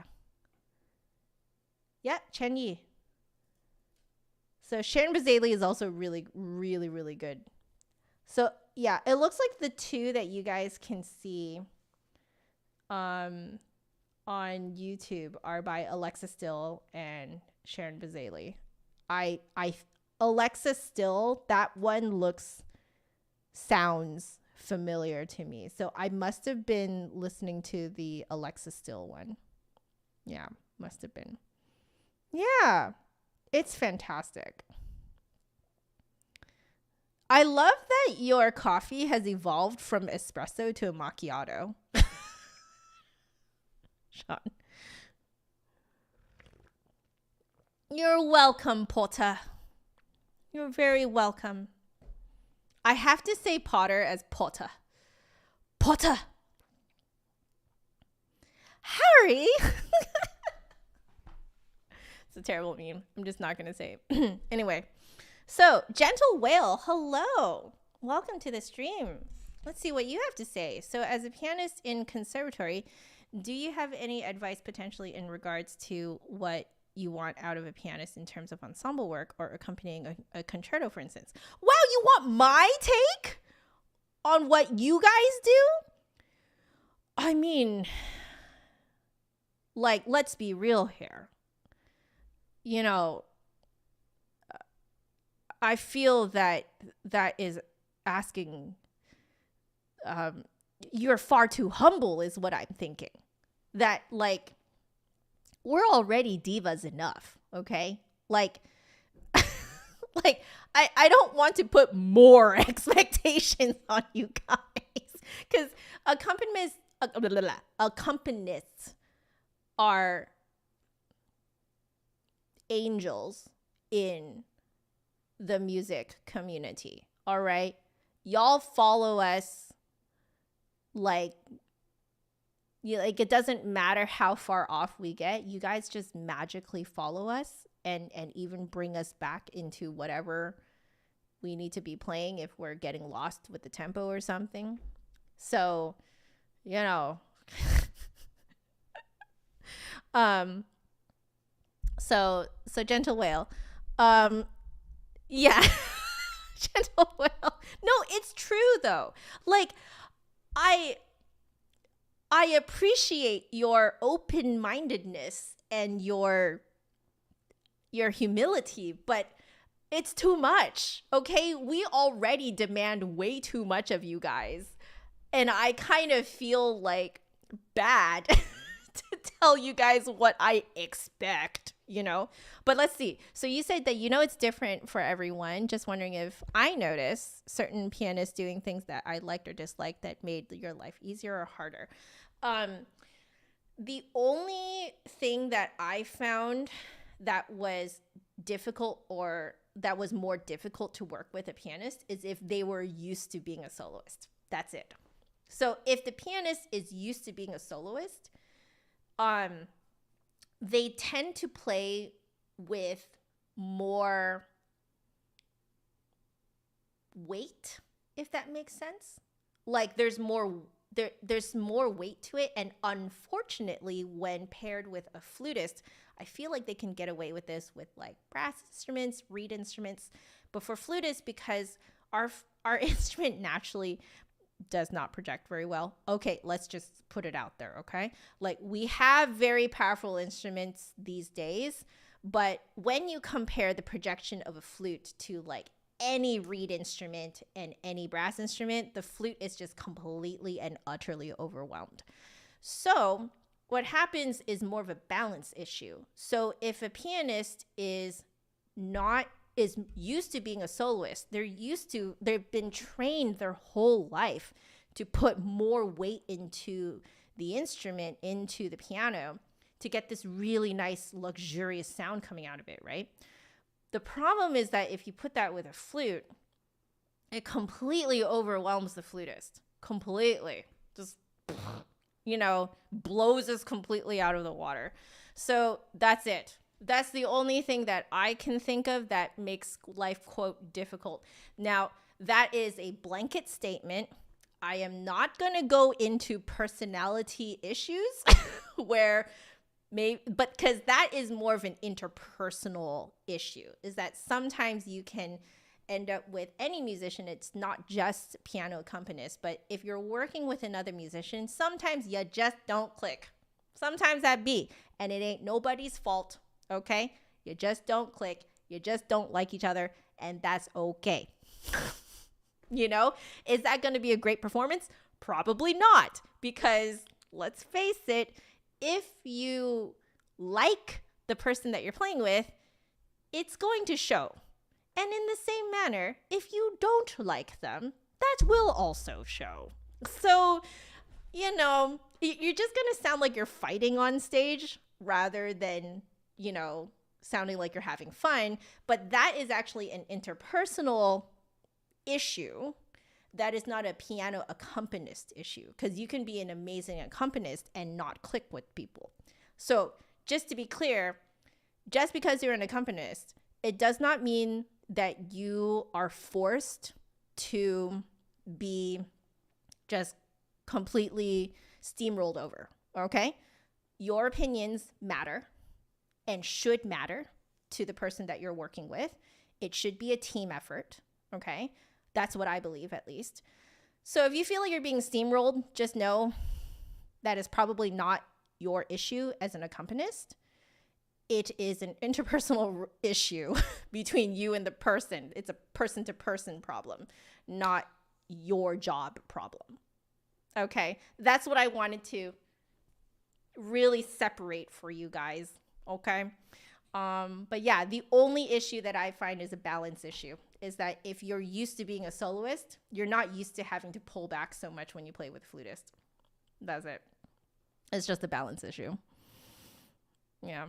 Yeah, Chen Yi. So Sharon Bazaley is also really, really, really good. So yeah, it looks like the two that you guys can see on YouTube are by Alexa Still and Sharon Bazaley. I Alexa Still, that one sounds familiar to me. So I must have been listening to the Alexa Still one. Yeah, must have been. Yeah, it's fantastic. I love that your coffee has evolved from espresso to a macchiato. Sean. You're welcome, Potter. You're very welcome. I have to say Potter as Potter. Potter. Harry. It's a terrible meme. I'm just not going to say it. Anyway. So, Gentle Whale, hello. Welcome to the stream. Let's see what you have to say. So, as a pianist in conservatory, do you have any advice potentially in regards to what you want out of a pianist in terms of ensemble work or accompanying a concerto, for instance? Wow, you want my take on what you guys do? I mean, like, let's be real here. You know, I feel that is asking, you're far too humble is what I'm thinking. That, like, we're already divas enough, okay? Like, like I don't want to put more expectations on you guys. Because accompanists are angels in the music community. All right, y'all follow us like it doesn't matter how far off we get. You guys just magically follow us and even bring us back into whatever we need to be playing if we're getting lost with the tempo or something. So, you know, so Gentle Whale, yeah. Gentle Whale. No, it's true though. Like, I appreciate your open-mindedness and your humility, but it's too much. Okay? We already demand way too much of you guys. And I kind of feel like bad to tell you guys what I expect, you know? But let's see. So you said that, you know, it's different for everyone. Just wondering if I notice certain pianists doing things that I liked or disliked that made your life easier or harder. The only thing that I found that was difficult or that was more difficult to work with a pianist is if they were used to being a soloist. That's it. So if the pianist is used to being a soloist, they tend to play with more weight, if that makes sense. Like there's more weight to it, and unfortunately when paired with a flutist, I feel like they can get away with this with like brass instruments, reed instruments, but for flutists, because our instrument naturally does not project very well. Okay, let's just put it out there, okay? Like we have very powerful instruments these days, but when you compare the projection of a flute to like any reed instrument and any brass instrument, the flute is just completely and utterly overwhelmed. So what happens is more of a balance issue. So if a pianist is used to being a soloist, they've been trained their whole life to put more weight into the instrument, into the piano, to get this really nice, luxurious sound coming out of it, right? The problem is that if you put that with a flute, it completely overwhelms the flutist. Completely. Just, blows us completely out of the water. So that's it. That's the only thing that I can think of that makes life, quote, difficult. Now, that is a blanket statement. I am not going to go into personality issues but because that is more of an interpersonal issue, is that sometimes you can end up with any musician. It's not just piano accompanists, but if you're working with another musician, sometimes you just don't click. Sometimes that be, and it ain't nobody's fault, okay? You just don't click. You just don't like each other, and that's okay. Is that going to be a great performance? Probably not, because let's face it, if you like the person that you're playing with, it's going to show. And in the same manner, if you don't like them, that will also show. So, you're just going to sound like you're fighting on stage rather than, sounding like you're having fun. But that is actually an interpersonal issue. That is not a piano accompanist issue, because you can be an amazing accompanist and not click with people. So just to be clear, just because you're an accompanist, it does not mean that you are forced to be just completely steamrolled over, okay? Your opinions matter and should matter to the person that you're working with. It should be a team effort, okay? That's what I believe, at least. So if you feel like you're being steamrolled, just know that is probably not your issue as an accompanist. It is an interpersonal issue between you and the person. It's a person-to-person problem, not your job problem. Okay, that's what I wanted to really separate for you guys, okay? But yeah, the only issue that I find is a balance issue, is that if you're used to being a soloist, you're not used to having to pull back so much when you play with a flutist. That's it. It's just a balance issue. Yeah.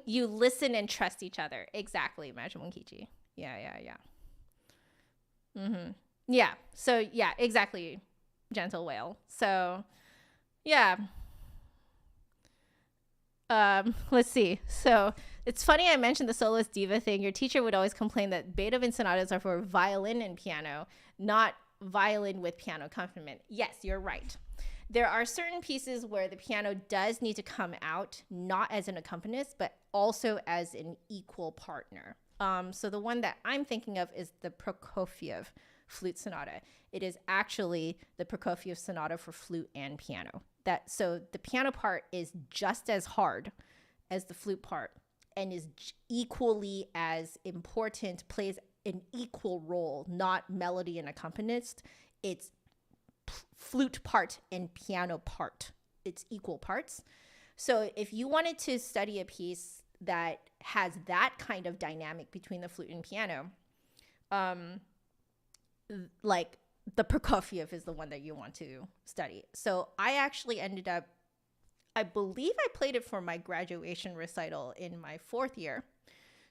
You listen and trust each other. Exactly, Majumon-Kichi. Yeah. Yeah. So, yeah, exactly, Gentle Whale. So, yeah. Let's see. So it's funny I mentioned the soloist diva thing. Your teacher would always complain that Beethoven sonatas are for violin and piano, not violin with piano accompaniment. Yes, you're right. There are certain pieces where the piano does need to come out, not as an accompanist, but also as an equal partner. So the one that I'm thinking of is the Prokofiev flute sonata. It is actually the Prokofiev sonata for flute and piano. So the piano part is just as hard as the flute part and is equally as important, plays an equal role, not melody and accompanist. It's flute part and piano part. It's equal parts. So if you wanted to study a piece that has that kind of dynamic between the flute and piano, like the Prokofiev is the one that you want to study. So I actually ended up, I believe I played it for my graduation recital in my 4th year.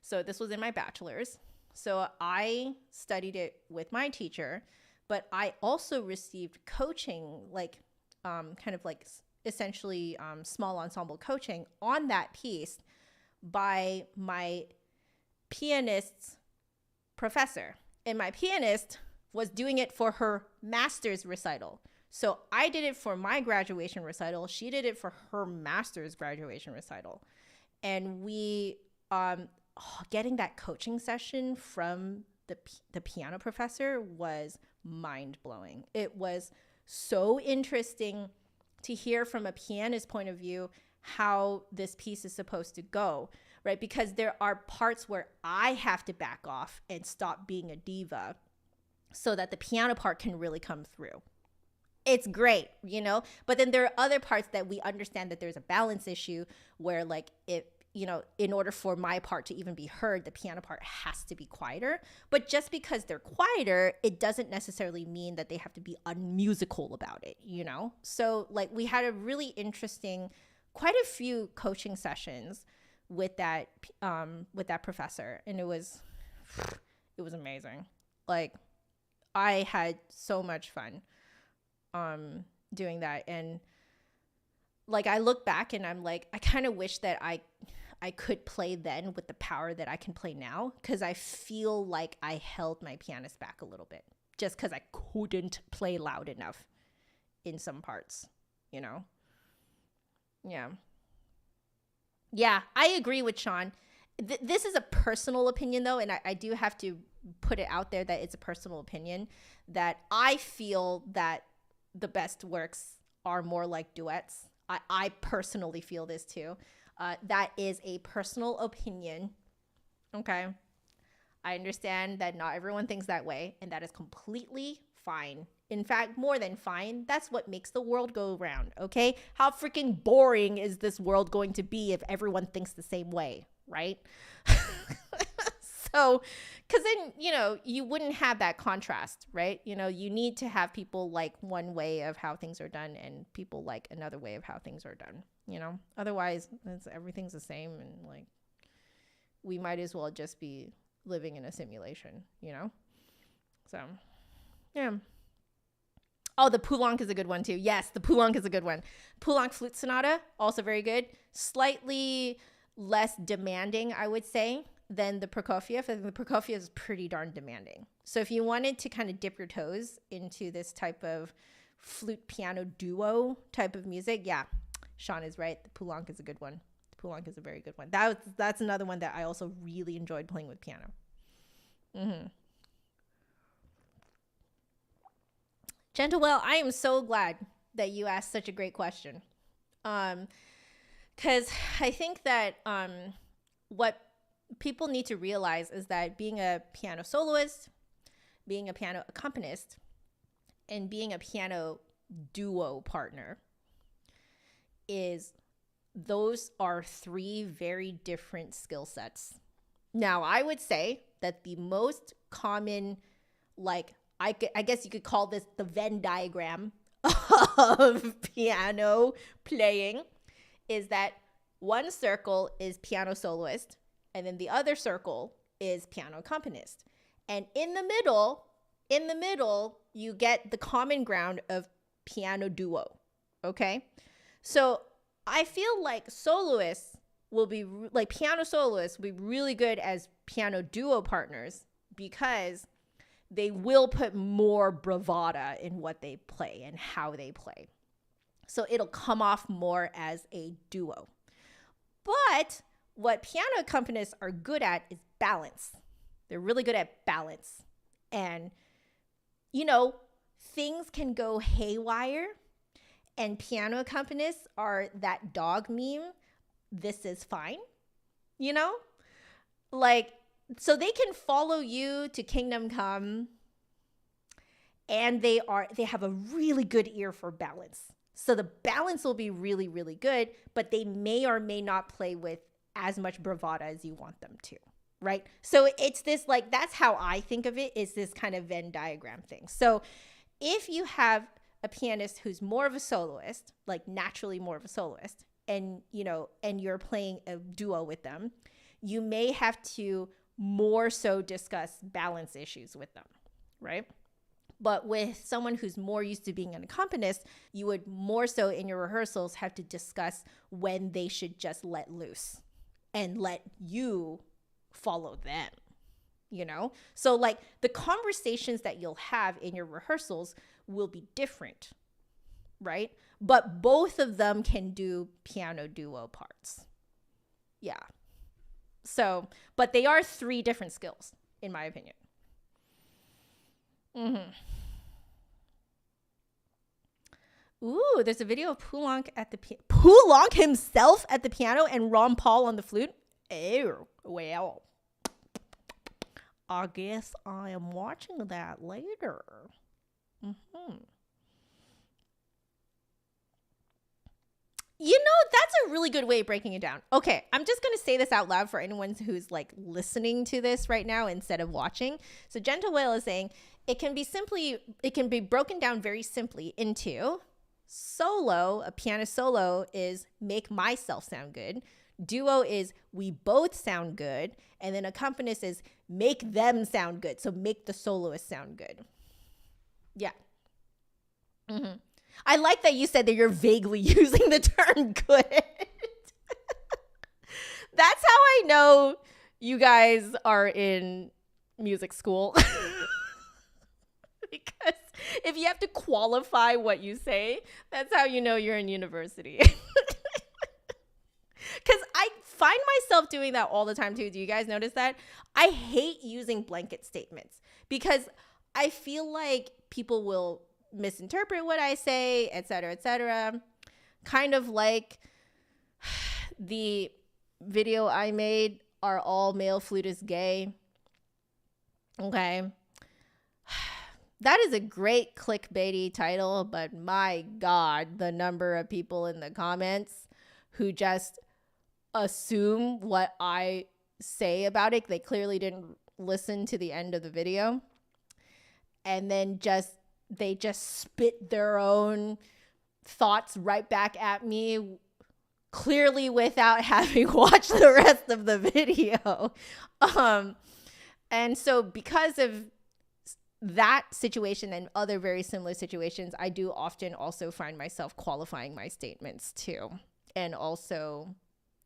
So this was in my bachelor's. So I studied it with my teacher, but I also received coaching, like kind of like essentially small ensemble coaching on that piece by my pianist's professor. And my pianist was doing it for her master's recital. So I did it for my graduation recital. She did it for her master's graduation recital. And we, getting that coaching session from the piano professor was mind-blowing. It was so interesting to hear from a pianist's point of view how this piece is supposed to go, right? Because there are parts where I have to back off and stop being a diva so that the piano part can really come through. it's great, you know? But then there are other parts that we understand that there's a balance issue where like if, you know, in order for my part to even be heard, the piano part has to be quieter. But just because they're quieter, it doesn't necessarily mean that they have to be unmusical about it, you know? So like we had a really interesting, quite a few coaching sessions with that professor, and it was amazing. Like I had so much fun doing that. And like I look back and I'm like, I kind of wish that I could play then with the power that I can play now, because I feel like I held my pianist back a little bit just because I couldn't play loud enough in some parts, you know? Yeah, I agree with Sean. This is a personal opinion though, and I do have to put it out there that it's a personal opinion, that I feel that the best works are more like duets. I personally feel this too. That is a personal opinion. Okay. I understand that not everyone thinks that way, and that is completely fine. In fact, more than fine. That's what makes the world go round. Okay. How freaking boring is this world going to be if everyone thinks the same way, right? So, because then, you know, you wouldn't have that contrast, right? You know, you need to have people like one way of how things are done and people like another way of how things are done, you know? Otherwise, everything's the same, and like we might as well just be living in a simulation, you know? So, yeah. Oh, the Poulenc is a good one too. Yes, the Poulenc is a good one. Poulenc Flute Sonata, also very good. Slightly less demanding, I would say, than the Prokofiev. I think the Prokofiev is pretty darn demanding. So if you wanted to kind of dip your toes into this type of flute piano duo type of music, yeah, Sean is right. The Poulenc is a good one. The Poulenc is a very good one. That's another one that I also really enjoyed playing with piano. Gentlewell, I am so glad that you asked such a great question. Because I think that what people need to realize is that being a piano soloist, being a piano accompanist, and being a piano duo partner those are three very different skill sets. Now, I would say that the most common, like, I guess you could call this the Venn diagram of piano playing, is that one circle is piano soloist, and then the other circle is piano accompanist. And in the middle, you get the common ground of piano duo. Okay? So I feel like soloists will be, like piano soloists will be really good as piano duo partners because they will put more bravada in what they play and how they play. So it'll come off more as a duo. But what piano accompanists are good at is balance. They're really good at balance. And, you know, things can go haywire. And piano accompanists are that dog meme, this is fine, you know? Like, so they can follow you to Kingdom Come, and they have a really good ear for balance. So the balance will be really, really good, but they may or may not play with as much bravado as you want them to, right? So it's this, like, that's how I think of it, is this kind of Venn diagram thing. So if you have a pianist who's more of a soloist, like naturally more of a soloist, and, you know, and you're playing a duo with them, you may have to more so discuss balance issues with them, right? But with someone who's more used to being an accompanist, you would more so in your rehearsals have to discuss when they should just let loose and let you follow them, you know? So like the conversations that you'll have in your rehearsals will be different, right? But both of them can do piano duo parts. Yeah. So, but they are three different skills, in my opinion. Ooh, there's a video of Poulenc at the Poulenc himself at the piano and Ron Paul on the flute. Oh, well. I guess I am watching that later. That's a really good way of breaking it down. Okay, I'm just going to say this out loud for anyone who's like listening to this right now instead of watching. So Gentle Whale is saying it can be broken down very simply into solo. A piano solo is make myself sound good. Duo is we both sound good. And then accompanist is make them sound good. So make the soloist sound good. Yeah. Mm-hmm. I like that you said that you're vaguely using the term good. That's how I know you guys are in music school. Because if you have to qualify what you say, that's how you know you're in university. Because I find myself doing that all the time too. Do you guys notice that? I hate using blanket statements because I feel like people will misinterpret what I say, etc., etc. Kind of like the video I made, are all male flutists gay? Okay. That is a great clickbaity title, but my God, the number of people in the comments who just assume what I say about it. They clearly didn't listen to the end of the video. And then they just spit their own thoughts right back at me, clearly without having watched the rest of the video. And so because of that situation and other very similar situations, I do often also find myself qualifying my statements too. And also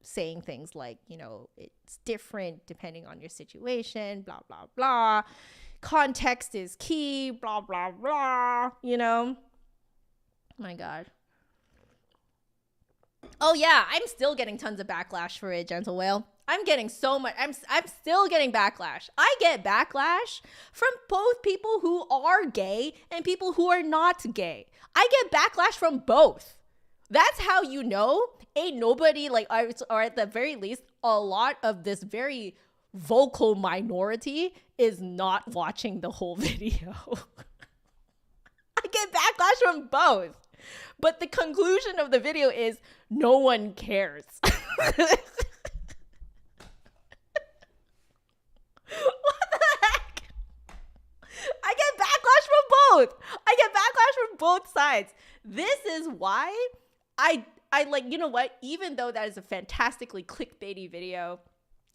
saying things like, it's different depending on your situation, blah, blah, blah. Context is key, blah, blah, blah, My God. Oh, yeah, I'm still getting tons of backlash for it, Gentle Whale. I'm getting so much. I'm still getting backlash. I get backlash from both people who are gay and people who are not gay. I get backlash from both. That's how you know ain't nobody, or at the very least, a lot of this very vocal minority is not watching the whole video. I get backlash from both. But the conclusion of the video is no one cares. What the heck? I get backlash from both. I get backlash from both sides. This is why I like, you know what? Even though that is a fantastically clickbaity video,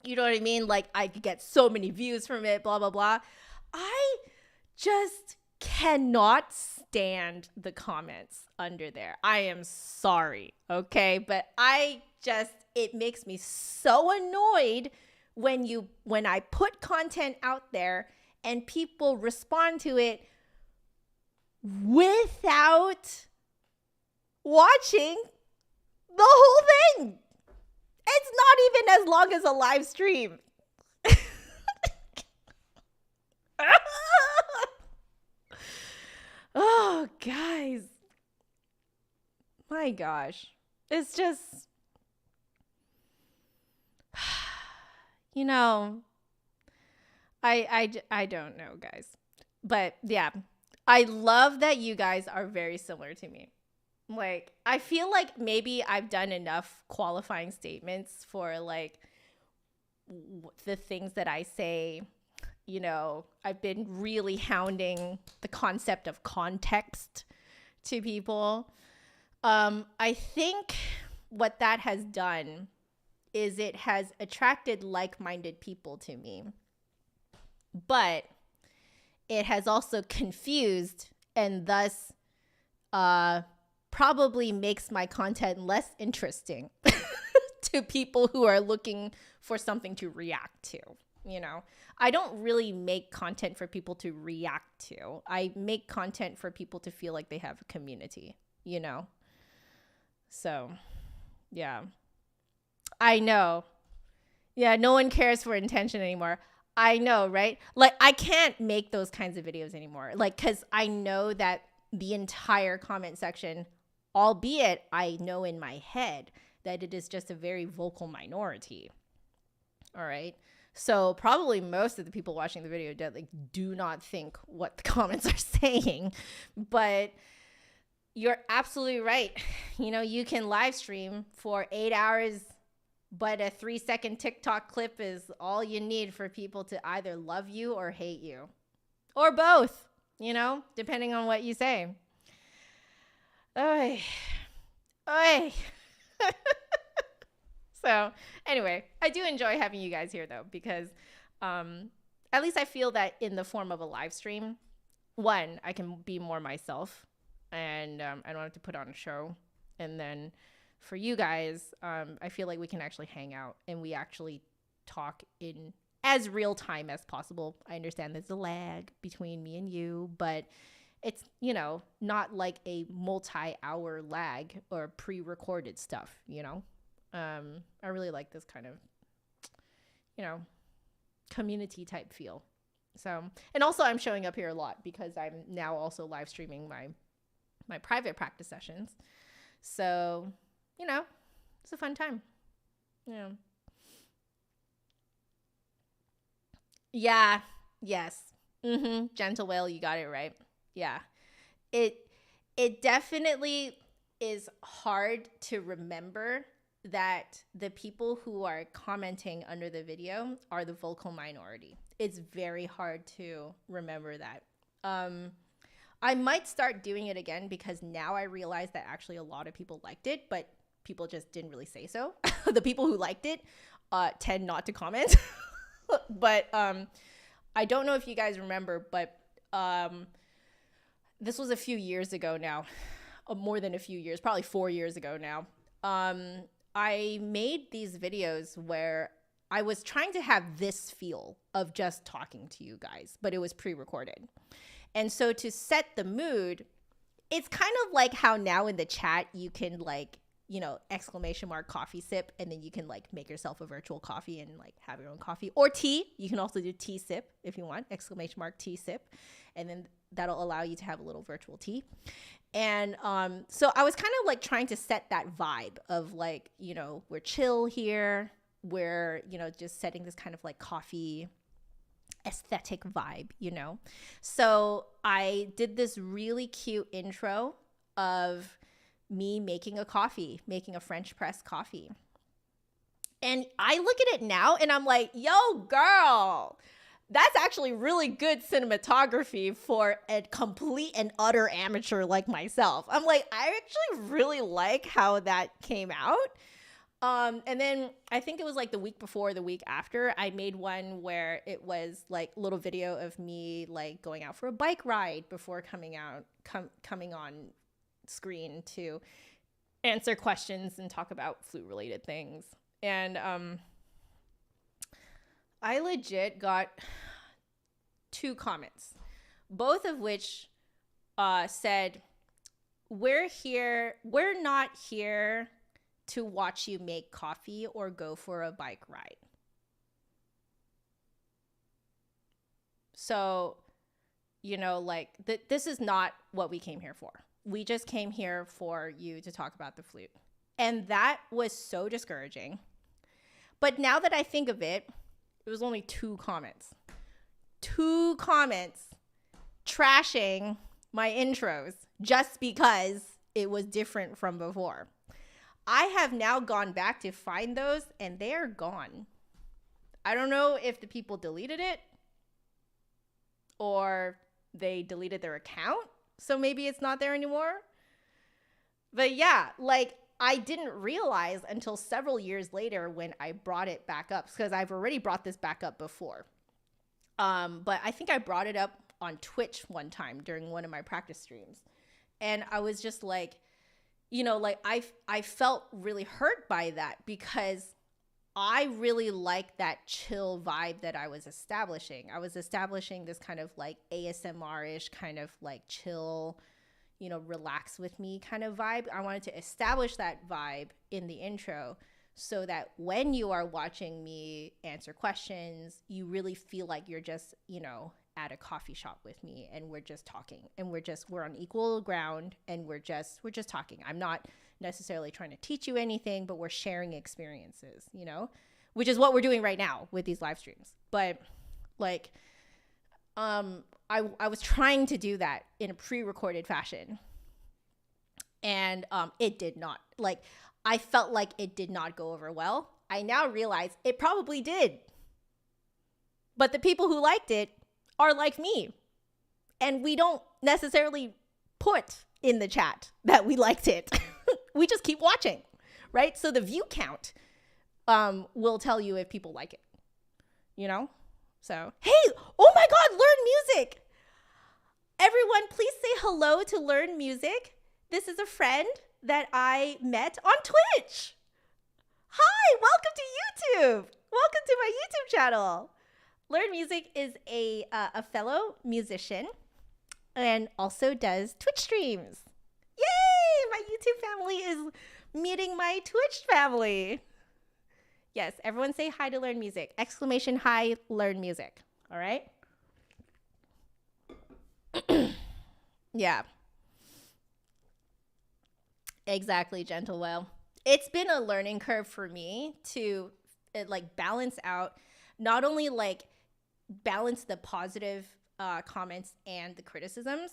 you know what I mean? Like, I could get so many views from it, blah, blah, blah. I just cannot stand the comments under there. I am sorry, okay? But it makes me so annoyed when I put content out there and people respond to it without watching the whole thing. It's not even as long as a live stream. Oh, guys. My gosh. It's just, I don't know, guys. But yeah, I love that you guys are very similar to me. Like, I feel like maybe I've done enough qualifying statements for like the things that I say. I've been really hounding the concept of context to people. I think what that has done is it has attracted like-minded people to me, but it has also confused and thus probably makes my content less interesting to people who are looking for something to react to. I don't really make content for people to react to. I make content for people to feel like they have a community, So, yeah. I know. Yeah, no one cares for intention anymore. I know, right? Like, I can't make those kinds of videos anymore. Like, because I know that the entire comment section, albeit I know in my head that it is just a very vocal minority. All right. So probably most of the people watching the video do not think what the comments are saying. But You're absolutely right. You can live stream for 8 hours, but a 3-second TikTok clip is all you need for people to either love you or hate you, or both, depending on what you say. Oy. Oy. So anyway, I do enjoy having you guys here though, because at least I feel that in the form of a live stream, one, I can be more myself, and I don't have to put on a show. And then for you guys, I feel like we can actually hang out and we actually talk in as real time as possible. I understand there's a lag between me and you, but it's, not like a multi-hour lag or pre-recorded stuff, I really like this kind of, community type feel. So, and also I'm showing up here a lot because I'm now also live streaming my private practice sessions. So, it's a fun time. Yeah. Yeah. Yes. Gentle whale, you got it right. Yeah. It definitely is hard to remember that the people who are commenting under the video are the vocal minority. It's very hard to remember that. I might start doing it again because now I realize that actually a lot of people liked it, but people just didn't really say so. The people who liked it tend not to comment. But I don't know if you guys remember, but this was a few years ago now, more than a few years, probably 4 years ago now. I made these videos where I was trying to have this feel of just talking to you guys, but it was pre-recorded. And so to set the mood, it's kind of like how now in the chat you can exclamation mark coffee sip, and then you can make yourself a virtual coffee and have your own coffee, or tea. You can also do tea sip if you want, exclamation mark tea sip, and then that'll allow you to have a little virtual tea. And so I was kind of trying to set that vibe of we're chill here, we're just setting this kind of coffee aesthetic vibe, So I did this really cute intro of me making a French press coffee. And I look at it now and I'm like, yo, girl, that's actually really good cinematography for a complete and utter amateur like myself. I'm like, I actually really like how that came out. And then I think it was the week before, the week after, I made one where it was a little video of me going out for a bike ride before coming on screen to answer questions and talk about flute related things. And I legit got 2 comments, both of which said, we're not here to watch you make coffee or go for a bike ride. So, this is not what we came here for. We just came here for you to talk about the flute. And that was so discouraging. But now that I think of it, it was only 2 comments. 2 comments trashing my intros just because it was different from before. I have now gone back to find those and they are gone. I don't know if the people deleted it or they deleted their account, so maybe it's not there anymore. But yeah, I didn't realize until several years later when I brought it back up, because I've already brought this back up before. But I think I brought it up on Twitch one time during one of my practice streams. And I was just I felt really hurt by that because I really liked that chill vibe that I was establishing. I was establishing this kind of ASMR-ish kind of chill, relax with me kind of vibe. I wanted to establish that vibe in the intro so that when you are watching me answer questions, you really feel like you're just, at a coffee shop with me and we're just talking and we're on equal ground and we're just talking. I'm not necessarily trying to teach you anything, but we're sharing experiences, which is what we're doing right now with these live streams. But I was trying to do that in a pre-recorded fashion. And it did not. Like, I felt like it did not go over well. I now realize it probably did. But the people who liked it are like me. And we don't necessarily put in the chat that we liked it. We just keep watching, right? So the view count will tell you if people like it, you know? So, hey, oh my God, Learn Music. Everyone, please say hello to Learn Music. This is a friend that I met on Twitch. Hi, welcome to YouTube. Welcome to my YouTube channel. Learn Music is a fellow musician and also does Twitch streams. Yay! My YouTube family is meeting my Twitch family. Yes, everyone say hi to Learn Music. Exclamation hi, Learn Music. All right? Yeah. Exactly, Gentle Whale. It's been a learning curve for me to like balance out, not only like balance the positive comments and the criticisms,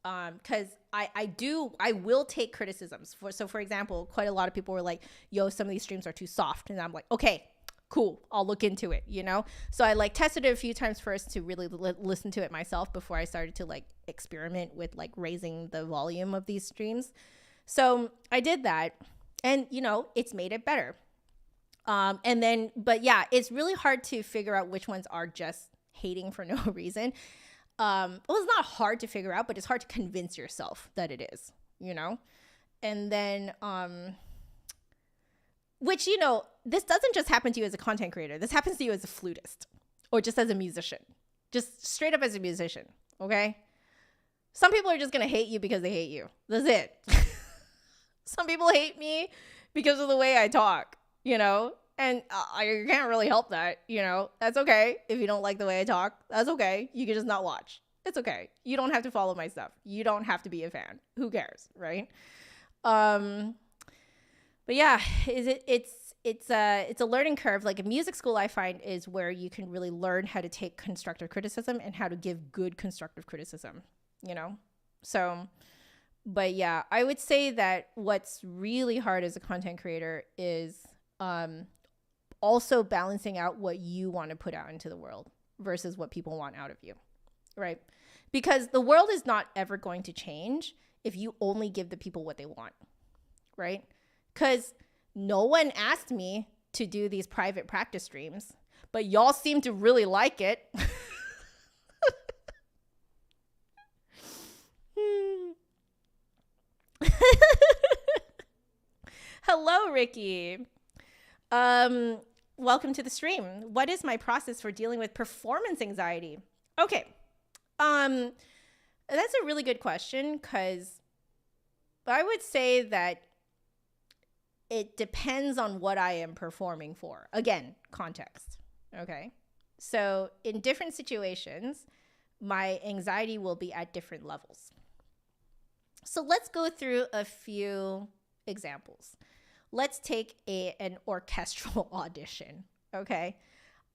because I will take criticisms. For example, quite a lot of people were like, yo, some of these streams are too soft. And I'm like, okay, cool, I'll look into it, you know? So I like tested it a few times first to really listen to it myself before I started to like experiment with like raising the volume of these streams. So I did that, and you know, it's made it better. But yeah, it's really hard to figure out which ones are just hating for no reason. Well, it's not hard to figure out, but it's hard to convince yourself that it is, you know? And then, which, you know, this doesn't just happen to you as a content creator. This happens to you as a flutist or just as a musician, just straight up as a musician. Okay. Some people are just going to hate you because they hate you. That's it. Some people hate me because of the way I talk, you know, and I can't really help that, you know. That's okay. If you don't like the way I talk, that's okay. You can just not watch. It's okay. You don't have to follow my stuff. You don't have to be a fan. Who cares, right? But yeah, it's a learning curve. Like a music school, I find, is where you can really learn how to take constructive criticism and how to give good constructive criticism, you know. So, but yeah, I would say that what's really hard as a content creator is also balancing out what you want to put out into the world versus what people want out of you, right? Because the world is not ever going to change if you only give the people what they want, right? Because no one asked me to do these private practice streams, but y'all seem to really like it. Hello, Ricky. Welcome to the stream. What is my process for dealing with performance anxiety? Okay. That's a really good question, because I would say that it depends on what I am performing for. Again, context. Okay. So in different situations, my anxiety will be at different levels. So let's go through a few examples. Let's take an orchestral audition, okay?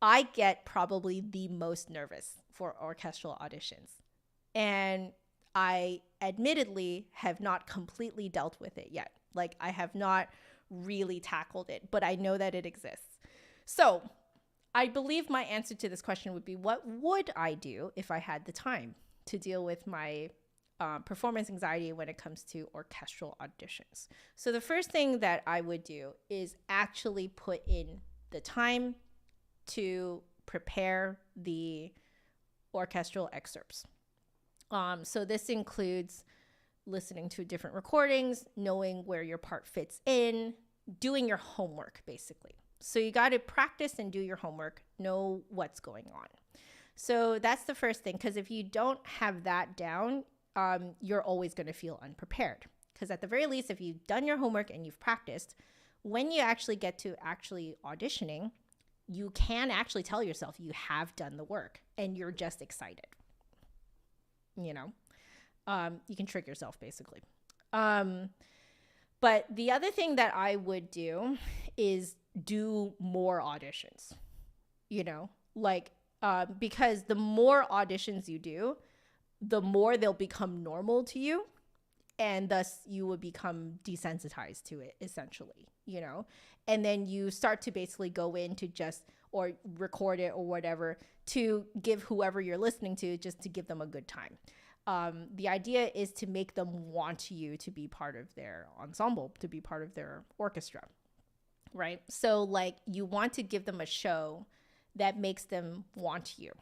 I get probably the most nervous for orchestral auditions. And I admittedly have not completely dealt with it yet. Like, I have not really tackled it, but I know that it exists. So I believe my answer to this question would be, what would I do if I had the time to deal with my performance anxiety when it comes to orchestral auditions? So the first thing that I would do is actually put in the time to prepare the orchestral excerpts. So this includes listening to different recordings, knowing where your part fits in, doing your homework, basically. So you got to practice and do your homework, know what's going on. So that's the first thing, because if you don't have that down, you're always going to feel unprepared. Because at the very least, if you've done your homework and you've practiced, when you actually get to actually auditioning, you can actually tell yourself you have done the work and you're just excited. You know, you can trick yourself, basically. But the other thing that I would do is do more auditions, you know, like, because the more auditions you do, the more they'll become normal to you. and thus you would become desensitized to it, essentially, you know? And then you start to basically go in to just, or record it or whatever, to give whoever you're listening to, just to give them a good time. The idea is to make them want you to be part of their ensemble, to be part of their orchestra, right? So like you want to give them a show that makes them want you,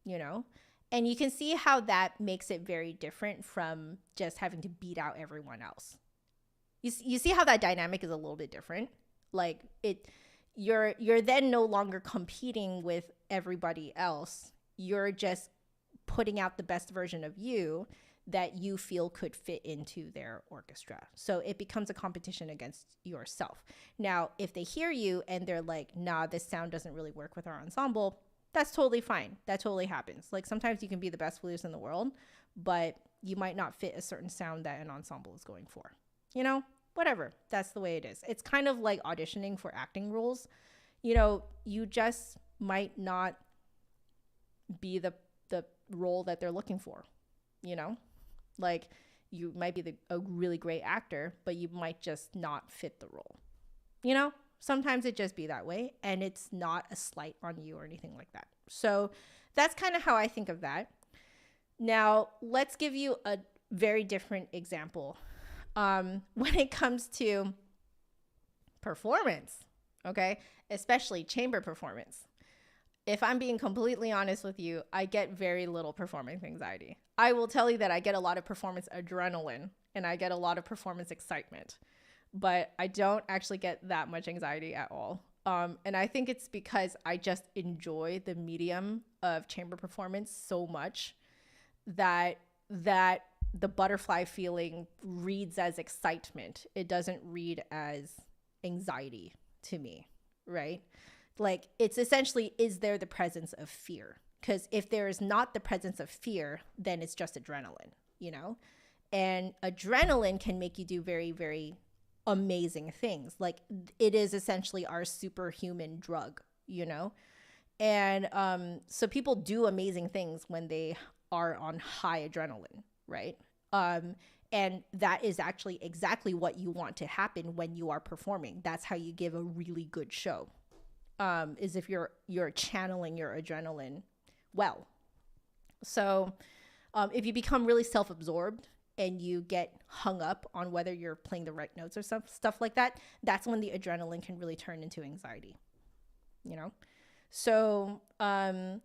you know? And you can see how that makes it very different from just having to beat out everyone else. You see how that dynamic is a little bit different? Like you're then no longer competing with everybody else. You're just putting out the best version of you that you feel could fit into their orchestra. So it becomes a competition against yourself. Now, if they hear you and they're like, nah, this sound doesn't really work with our ensemble, that's totally fine. That totally happens. Like sometimes you can be the best flutist in the world, but you might not fit a certain sound that an ensemble is going for. You know, whatever. That's the way it is. It's kind of like auditioning for acting roles. You know, you just might not be the role that they're looking for, you know? Like you might be a really great actor, but you might just not fit the role, you know? Sometimes it just be that way, and it's not a slight on you or anything like that. So that's kind of how I think of that. Now, let's give you a very different example. When it comes to performance, okay, especially chamber performance. If I'm being completely honest with you, I get very little performance anxiety. I will tell you that I get a lot of performance adrenaline and I get a lot of performance excitement, but I don't actually get that much anxiety at all. And I think it's because I just enjoy the medium of chamber performance so much that the butterfly feeling reads as excitement. It doesn't read as anxiety to me, right? Like it's essentially, is there the presence of fear? Because if there is not the presence of fear, then it's just adrenaline, you know? And adrenaline can make you do very, very amazing things. Like it is essentially our superhuman drug, you know? And so people do amazing things when they are on high adrenaline, right? And that is actually exactly what you want to happen when you are performing. That's how you give a really good show. Is if you're channeling your adrenaline well. So if you become really self-absorbed and you get hung up on whether you're playing the right notes or stuff like that, that's when the adrenaline can really turn into anxiety, you know? So again,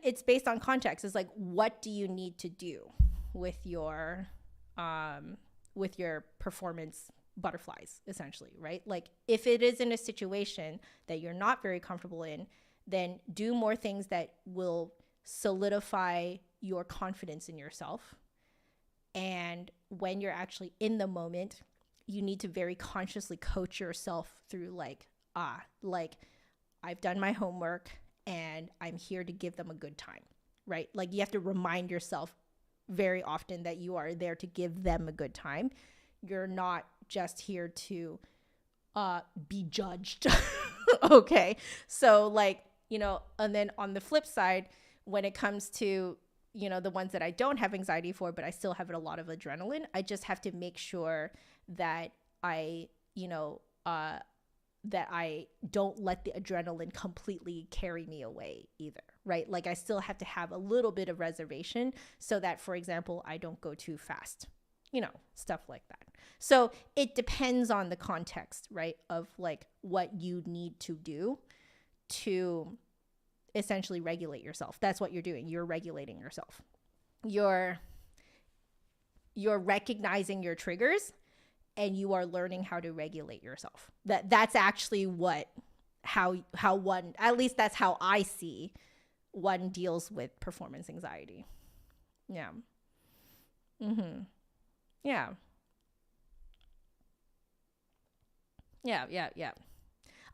it's based on context. It's like, what do you need to do with your performance butterflies, essentially, right? Like if it is in a situation that you're not very comfortable in, then do more things that will solidify your confidence in yourself. And when you're actually in the moment, you need to very consciously coach yourself through like I've done my homework and I'm here to give them a good time, right? Like you have to remind yourself very often that you are there to give them a good time. You're not just here to be judged. Okay. So like, you know, and then on the flip side, when it comes to, you know, the ones that I don't have anxiety for, but I still have a lot of adrenaline, I just have to make sure that I, you know, that I don't let the adrenaline completely carry me away either, right? Like I still have to have a little bit of reservation so that, for example, I don't go too fast, you know, stuff like that. So it depends on the context, right, of like what you need to do to essentially regulate yourself. That's what you're doing. You're regulating yourself. You're recognizing your triggers and you are learning how to regulate yourself. That's actually how one, at least that's how I see one deals with performance anxiety. Yeah. Mm-hmm. Yeah. Yeah.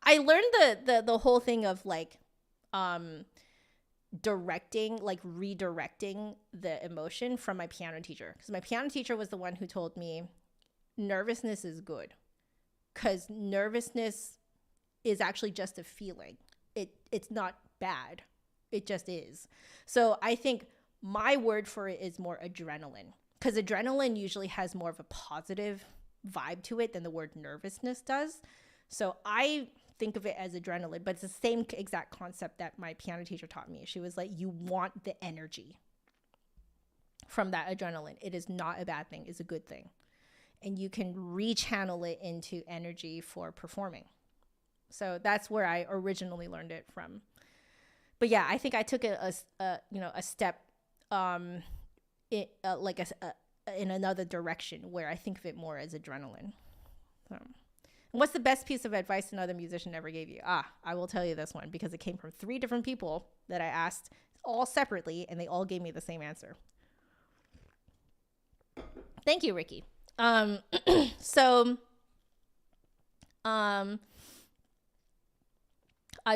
I learned the whole thing of like redirecting the emotion from my piano teacher, because my piano teacher was the one who told me nervousness is good, because nervousness is actually just a feeling. It's not bad. It just is. So I think my word for it is more adrenaline. because adrenaline usually has more of a positive vibe to it than the word nervousness does. So I think of it as adrenaline, but it's the same exact concept that my piano teacher taught me. She was like, you want the energy from that adrenaline. It is not a bad thing. It's a good thing. And you can rechannel it into energy for performing. So that's where I originally learned it from. But yeah, I think I took it a step in another direction where I think of it more as adrenaline. So, what's the best piece of advice another musician ever gave you? I will tell you this one because it came from 3 different people that I asked all separately, and they all gave me the same answer. Thank you, Ricky. I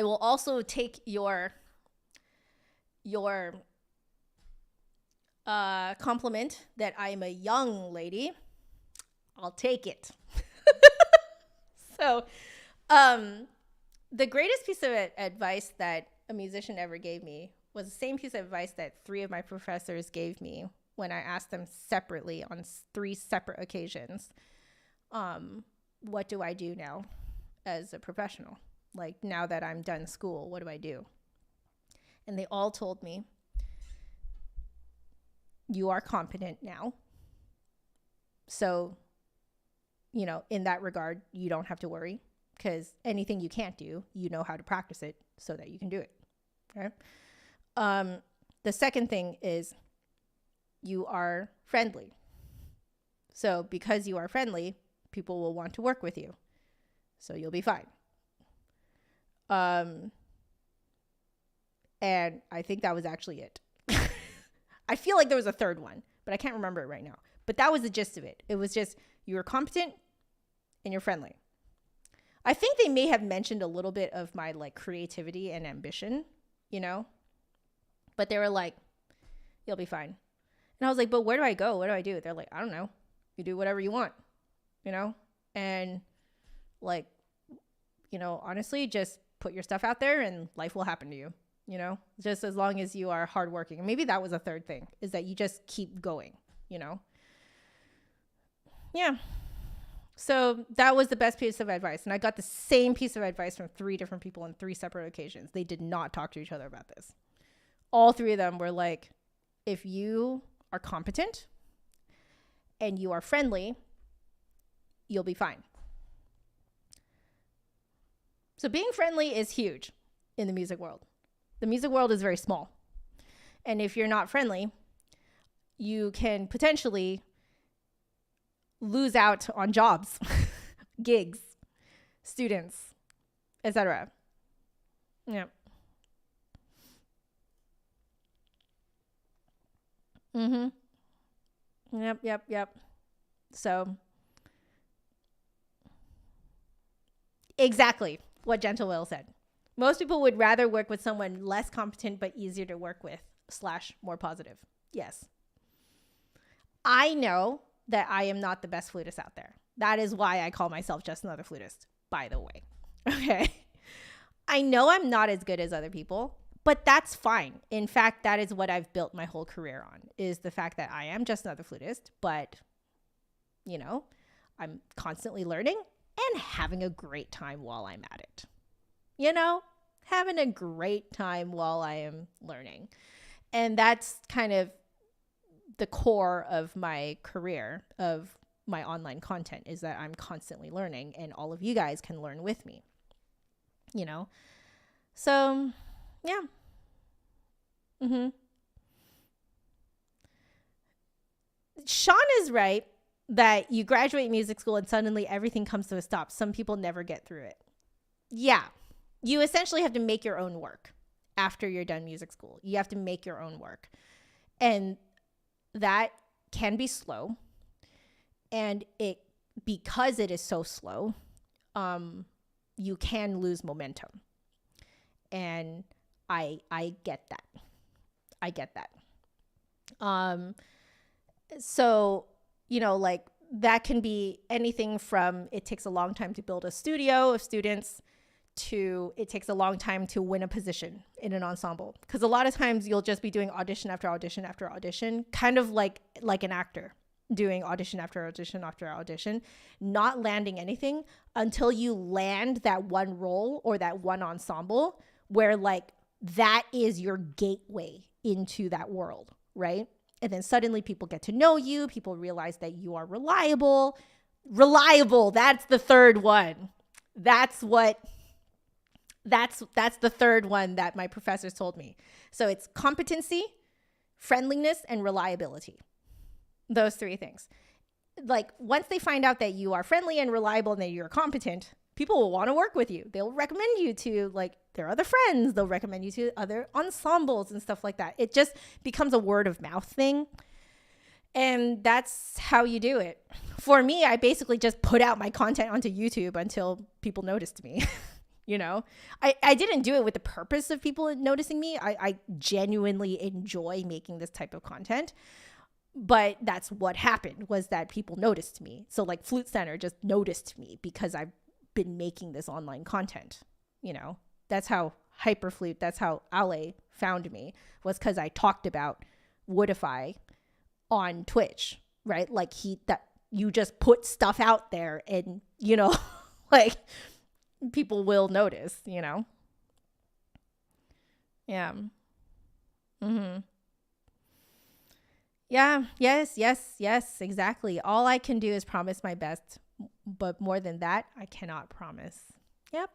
will also take your compliment that I'm a young lady. I'll take it. So, the greatest piece of advice that a musician ever gave me was the same piece of advice that 3 of my professors gave me when I asked them separately on 3 separate occasions. What do I do now as a professional? Like, now that I'm done school, what do I do? And they all told me, you are competent now. So, in that regard, you don't have to worry, because anything you can't do, you know how to practice it so that you can do it. Okay. The second thing is you are friendly. So because you are friendly, people will want to work with you. So you'll be fine. And I think that was actually it. I feel like there was a third one, but I can't remember it right now. But that was the gist of it. It was just, you're competent and you're friendly. I think they may have mentioned a little bit of my creativity and ambition, but they were like, you'll be fine. And I was like, but where do I go? What do I do? They're like, I don't know. You do whatever you want, and honestly, just put your stuff out there and life will happen to you, just as long as you are hardworking. And maybe that was a third thing, is that you just keep going, Yeah. So that was the best piece of advice. And I got the same piece of advice from 3 different people on 3 separate occasions. They did not talk to each other about this. All 3 of them were like, if you are competent and you are friendly, you'll be fine. So being friendly is huge in the music world. The music world is very small. And if you're not friendly, you can potentially lose out on jobs, gigs, students, etc. Yeah. Yep. So exactly what Gentle Will said. Most people would rather work with someone less competent but easier to work with / more positive. Yes. I know that I am not the best flutist out there. That is why I call myself just another flutist, by the way. Okay. I know I'm not as good as other people, but that's fine. In fact, that is what I've built my whole career on, is the fact that I am just another flutist, but I'm constantly learning and having a great time while I'm at it. Having a great time while I am learning. And that's kind of the core of my career, of my online content, is that I'm constantly learning, and all of you guys can learn with me. So yeah. Sean is right that you graduate music school and suddenly everything comes to a stop. Some people never get through it. Yeah. You essentially have to make your own work after you're done music school. You have to make your own work. And that can be slow. And because it is so slow, you can lose momentum. And I get that. So, that can be anything from, it takes a long time to build a studio of students, it takes a long time to win a position in an ensemble. Because a lot of times you'll just be doing audition after audition after audition, kind of like an actor doing audition after audition after audition, not landing anything until you land that one role or that one ensemble where like that is your gateway into that world, right? And then suddenly people get to know you. People realize that you are reliable. Reliable. That's the third one. That's the third one that my professors told me. So it's competency, friendliness, and reliability. Those three things. Like once they find out that you are friendly and reliable and that you're competent, people will want to work with you. They'll recommend you to like their other friends. They'll recommend you to other ensembles and stuff like that. It just becomes a word of mouth thing. And that's how you do it. For me, I basically just put out my content onto YouTube until people noticed me. You know, I didn't do it with the purpose of people noticing me. I genuinely enjoy making this type of content. But that's what happened, was that people noticed me. So like Flute Center just noticed me because I've been making this online content. You know, that's how Hyperflute, that's how Ale found me, was because I talked about Woodify on Twitch, right? Like that you just put stuff out there and, you know, like people will notice, you know? Yeah. Mm-hmm. Yeah. Yes, exactly. All I can do is promise my best, but more than that, I cannot promise. Yep.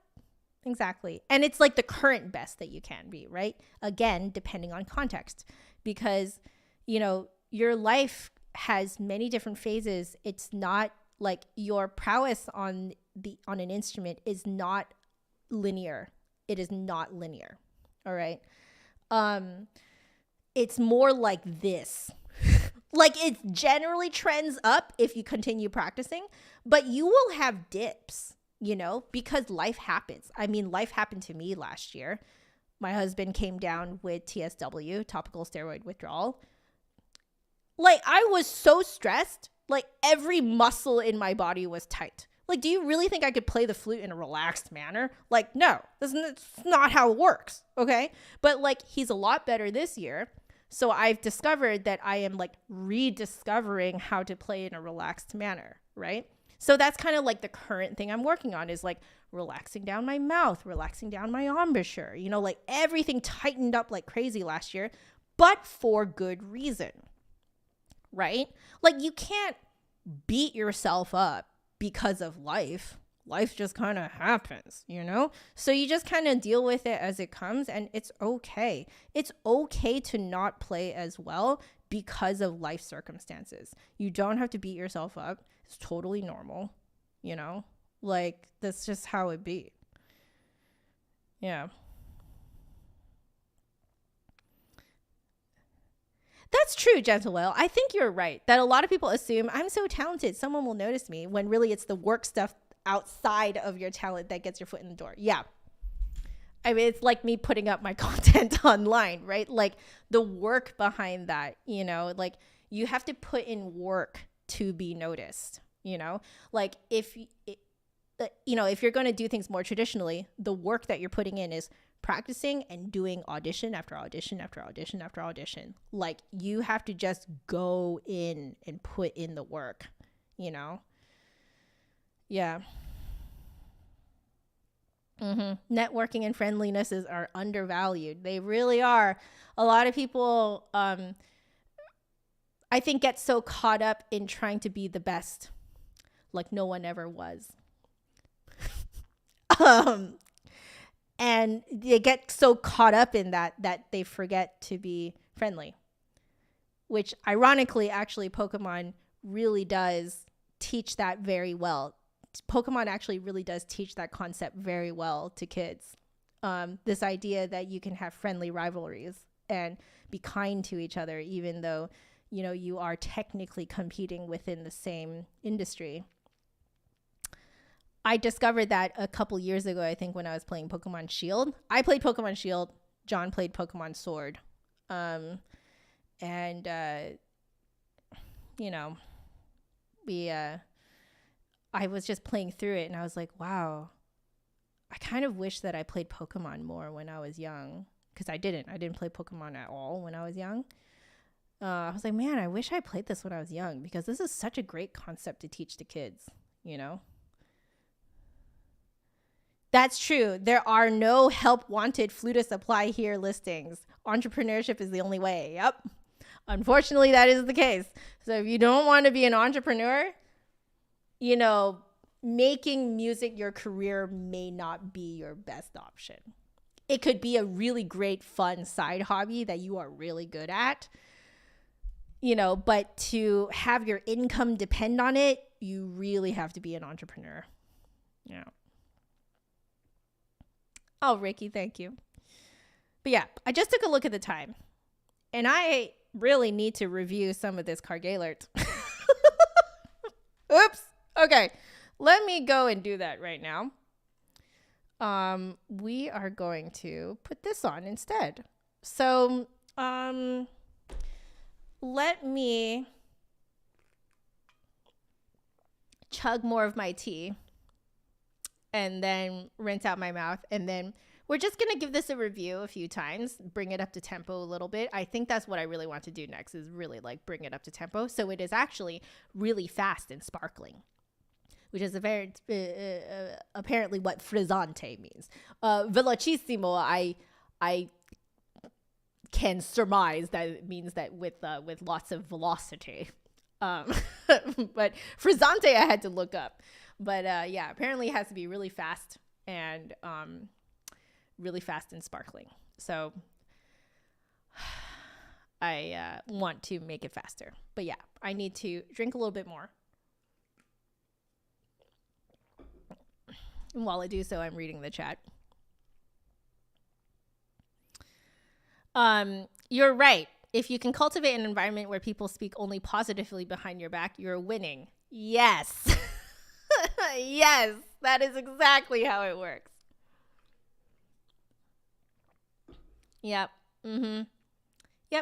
Exactly. And it's like the current best that you can be, right? Again, depending on context, because, you know, your life has many different phases. It's not like your prowess on an instrument is not linear. It is not linear. All right. It's more like this. Like it generally trends up if you continue practicing, but you will have dips, you know, because life happens. I mean, life happened to me last year. My husband came down with TSW, topical steroid withdrawal. Like I was so stressed, like every muscle in my body was tight. Like, do you really think I could play the flute in a relaxed manner? Like, no, that's not how it works. Okay. But like, he's a lot better this year. So I've discovered that I am like rediscovering how to play in a relaxed manner, right? So that's kind of like the current thing I'm working on, is like relaxing down my mouth, relaxing down my embouchure, you know, like everything tightened up like crazy last year, but for good reason, right? Like you can't beat yourself up because of life. Life just kind of happens, you know? So you just kind of deal with it as it comes, and it's okay. It's okay to not play as well because of life circumstances. You don't have to beat yourself up. It's totally normal, you know? Like, that's just how it be. Yeah. That's true, Gentle Whale. I think you're right that a lot of people assume I'm so talented, someone will notice me, when really it's the work stuff outside of your talent that gets your foot in the door. Yeah. I mean, it's like me putting up my content online, right? Like the work behind that, you know, like you have to put in work to be noticed, you know? Like if you're going to do things more traditionally, the work that you're putting in is practicing and doing audition after audition after audition after audition. Like you have to just go in and put in the work, you know? Yeah. Networking and friendliness are undervalued. They really are. A lot of people, I think, get so caught up in trying to be the best, like no one ever was. And they get so caught up in that they forget to be friendly, which ironically, actually, Pokemon really does teach that very well. Pokemon actually really does teach that concept very well to kids. This idea that you can have friendly rivalries and be kind to each other, even though, you know, you are technically competing within the same industry. I discovered that a couple years ago, I think, when I was playing Pokemon Shield. I played Pokemon Shield. John played Pokemon Sword. You know, I was just playing through it and I was like, wow, I kind of wish that I played Pokemon more when I was young, because I didn't play Pokemon at all when I was young. I was like, man, I wish I played this when I was young, because this is such a great concept to teach to kids, you know? That's true. There are no help wanted flutist apply here listings. Entrepreneurship is the only way. Yep. Unfortunately, that is the case. So if you don't want to be an entrepreneur, you know, making music your career may not be your best option. It could be a really great, fun side hobby that you are really good at, you know, but to have your income depend on it, you really have to be an entrepreneur. Yeah. Oh, Ricky, thank you. But yeah, I just took a look at the time, and I really need to review some of this Karg-Elert. Oops. Okay. Let me go and do that right now. We are going to put this on instead. So, let me chug more of my tea and then rinse out my mouth. And then we're just going to give this a review a few times, bring it up to tempo a little bit. I think that's what I really want to do next, is really like bring it up to tempo. So it is actually really fast and sparkling, which is a very apparently what frizzante means. Velocissimo, I can surmise that it means that with lots of velocity. But frizzante I had to look up. But yeah, apparently it has to be really fast and sparkling. So I want to make it faster. But yeah, I need to drink a little bit more. And while I do so, I'm reading the chat. You're right. If you can cultivate an environment where people speak only positively behind your back, you're winning. Yes. Yes, that is exactly how it works. Yep. Mm-hmm.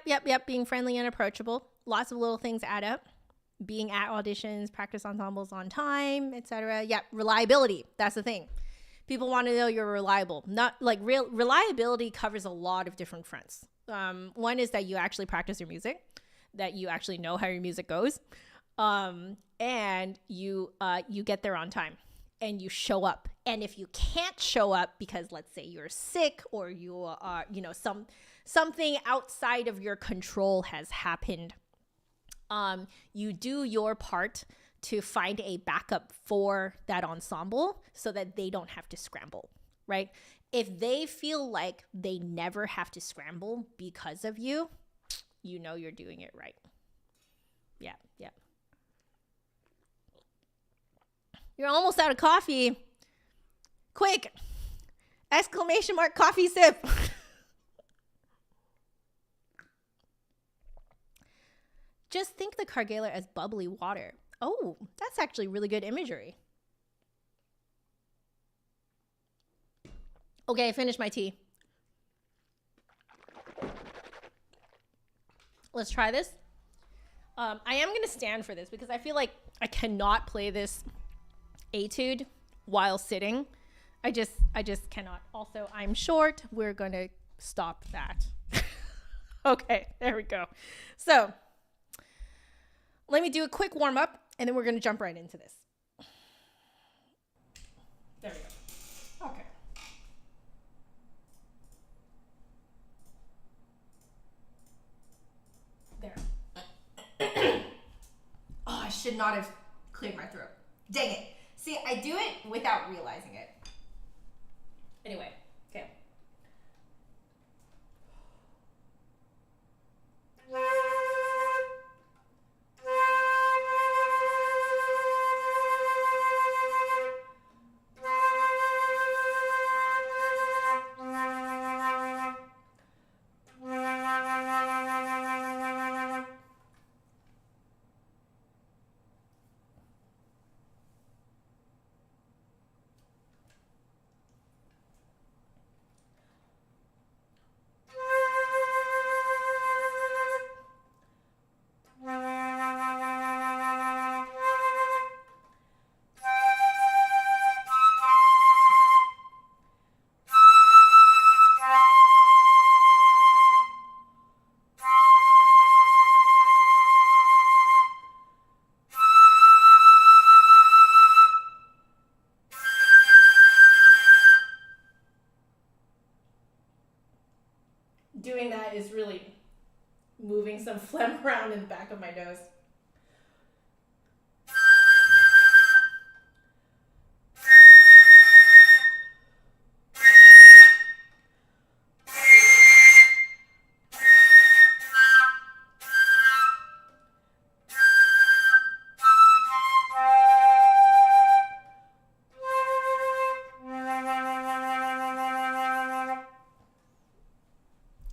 Yep. Being friendly and approachable. Lots of little things add up. Being at auditions, practice ensembles on time, etc. Yep. Reliability. That's the thing. People want to know you're reliable. Not like reliability covers a lot of different fronts. One is that you actually practice your music, that you actually know how your music goes, and you get there on time and you show up. And if you can't show up because, let's say, you're sick or you are, something outside of your control has happened, you do your part to find a backup for that ensemble so that they don't have to scramble, right? If they feel like they never have to scramble because of you, you know you're doing it right. Yeah. You're almost out of coffee. Quick! ! Coffee sip. Just think the Karg-Elert as bubbly water. Oh, that's actually really good imagery. Okay, I finished my tea. Let's try this. I am going to stand for this because I feel like I cannot play this etude while sitting. I just cannot. Also, I'm short. We're going to stop that. Okay, there we go. So let me do a quick warm up and then we're going to jump right into this. There we go. Okay. There. Oh, I should not have cleared my throat. Dang it. See, I do it without realizing it. Anyway, okay. doing that is really moving some phlegm around in the back of my nose.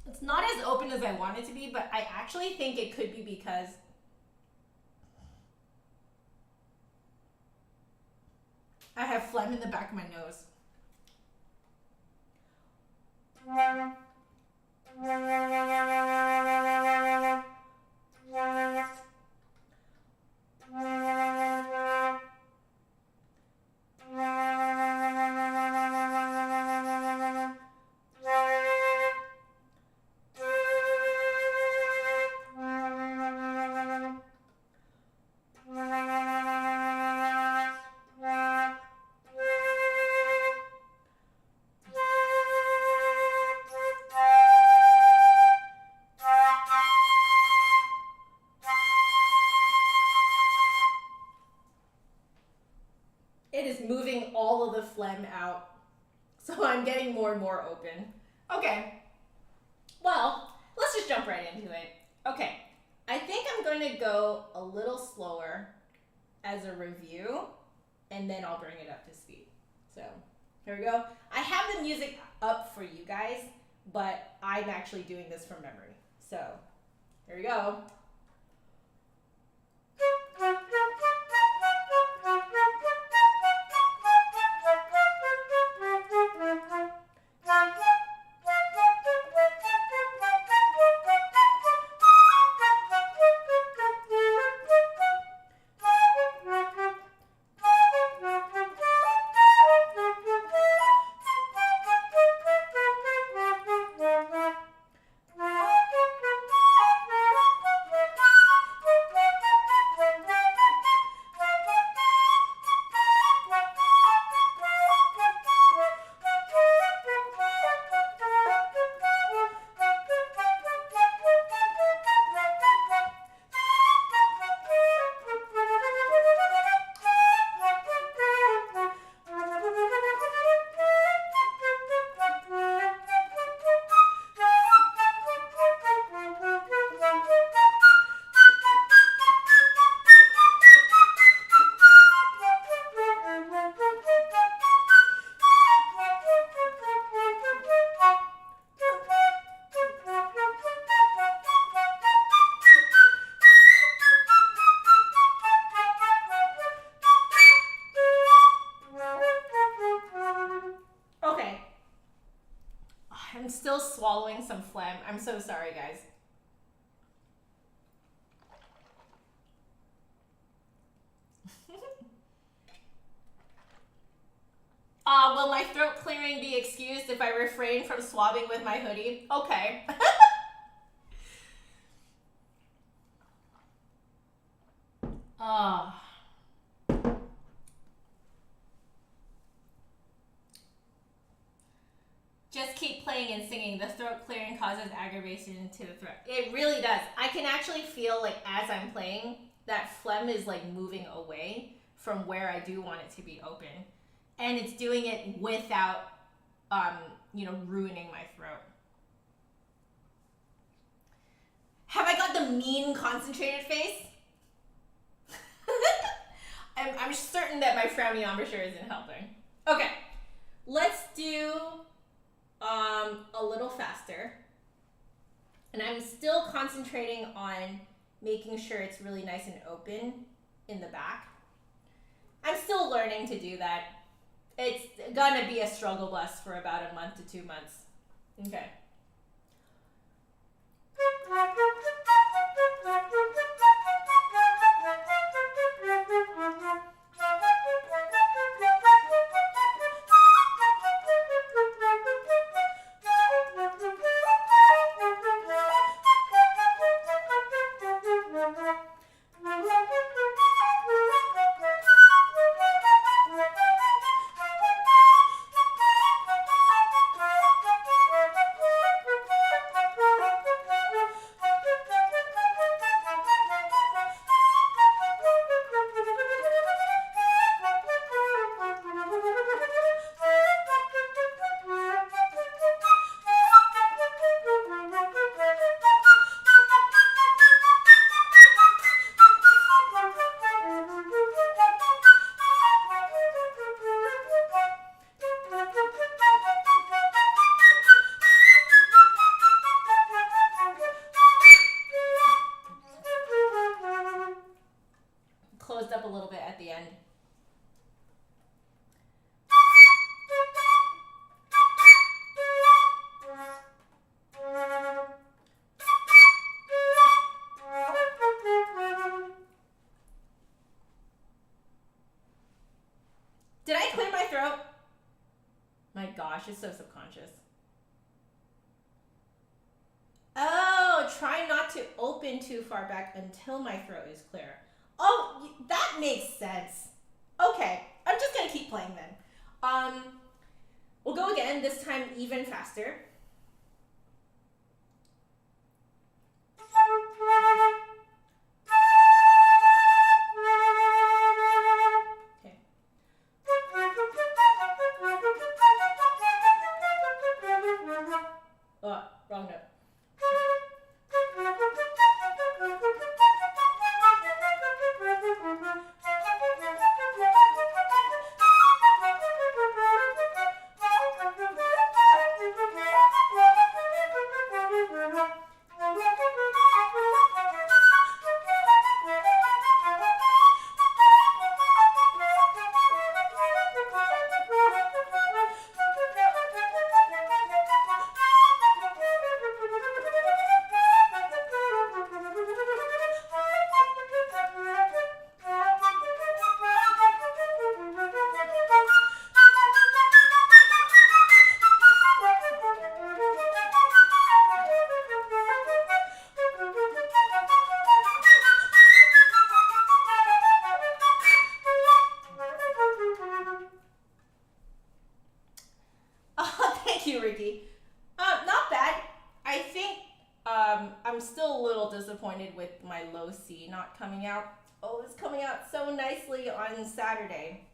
It's not as open as I want it to be, but I actually think it could be because I have phlegm in the back of my nose. It is moving all of the phlegm out. So I'm getting more and more open. Okay. Well, let's just jump right into it. Okay. I think I'm going to go a little slower as a review, and then I'll bring it up to speed. So here we go. I have the music up for you guys, but I'm actually doing this from memory. So here we go. I'm still swallowing some phlegm. I'm so sorry, guys. Will my throat clearing be excused if I refrain from swabbing with my hoodie? Okay. Just keep playing and singing. The throat clearing causes aggravation to the throat. It really does. I can actually feel like as I'm playing, that phlegm is like moving away from where I do want it to be open. And it's doing it without, ruining my throat. Have I got the mean concentrated face? I'm certain that my frowny embouchure isn't helping. Okay, let's do a little faster. And I'm still concentrating on making sure it's really nice and open in the back. I'm still learning to do that. It's gonna be a struggle bus for about a month to 2 months. Okay. it's so subconscious. Oh, try not to open too far back until my throat is clear. Oh, that makes sense. Okay, I'm just gonna keep playing then. We'll go again, this time even faster. Okay. Oh, wrong note. Not bad. I think I'm still a little disappointed with my low C not coming out. Oh, it's coming out so nicely on Saturday.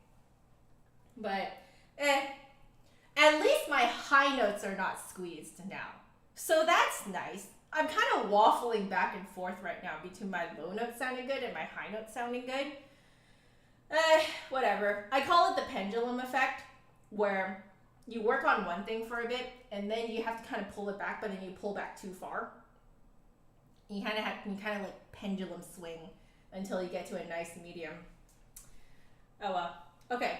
But, at least my high notes are not squeezed now. So that's nice. I'm kind of waffling back and forth right now between my low notes sounding good and my high notes sounding good. Whatever. I call it the pendulum effect, where you work on one thing for a bit and then you have to kind of pull it back, but then you pull back too far. You kind of like pendulum swing until you get to a nice medium. Oh well. Okay.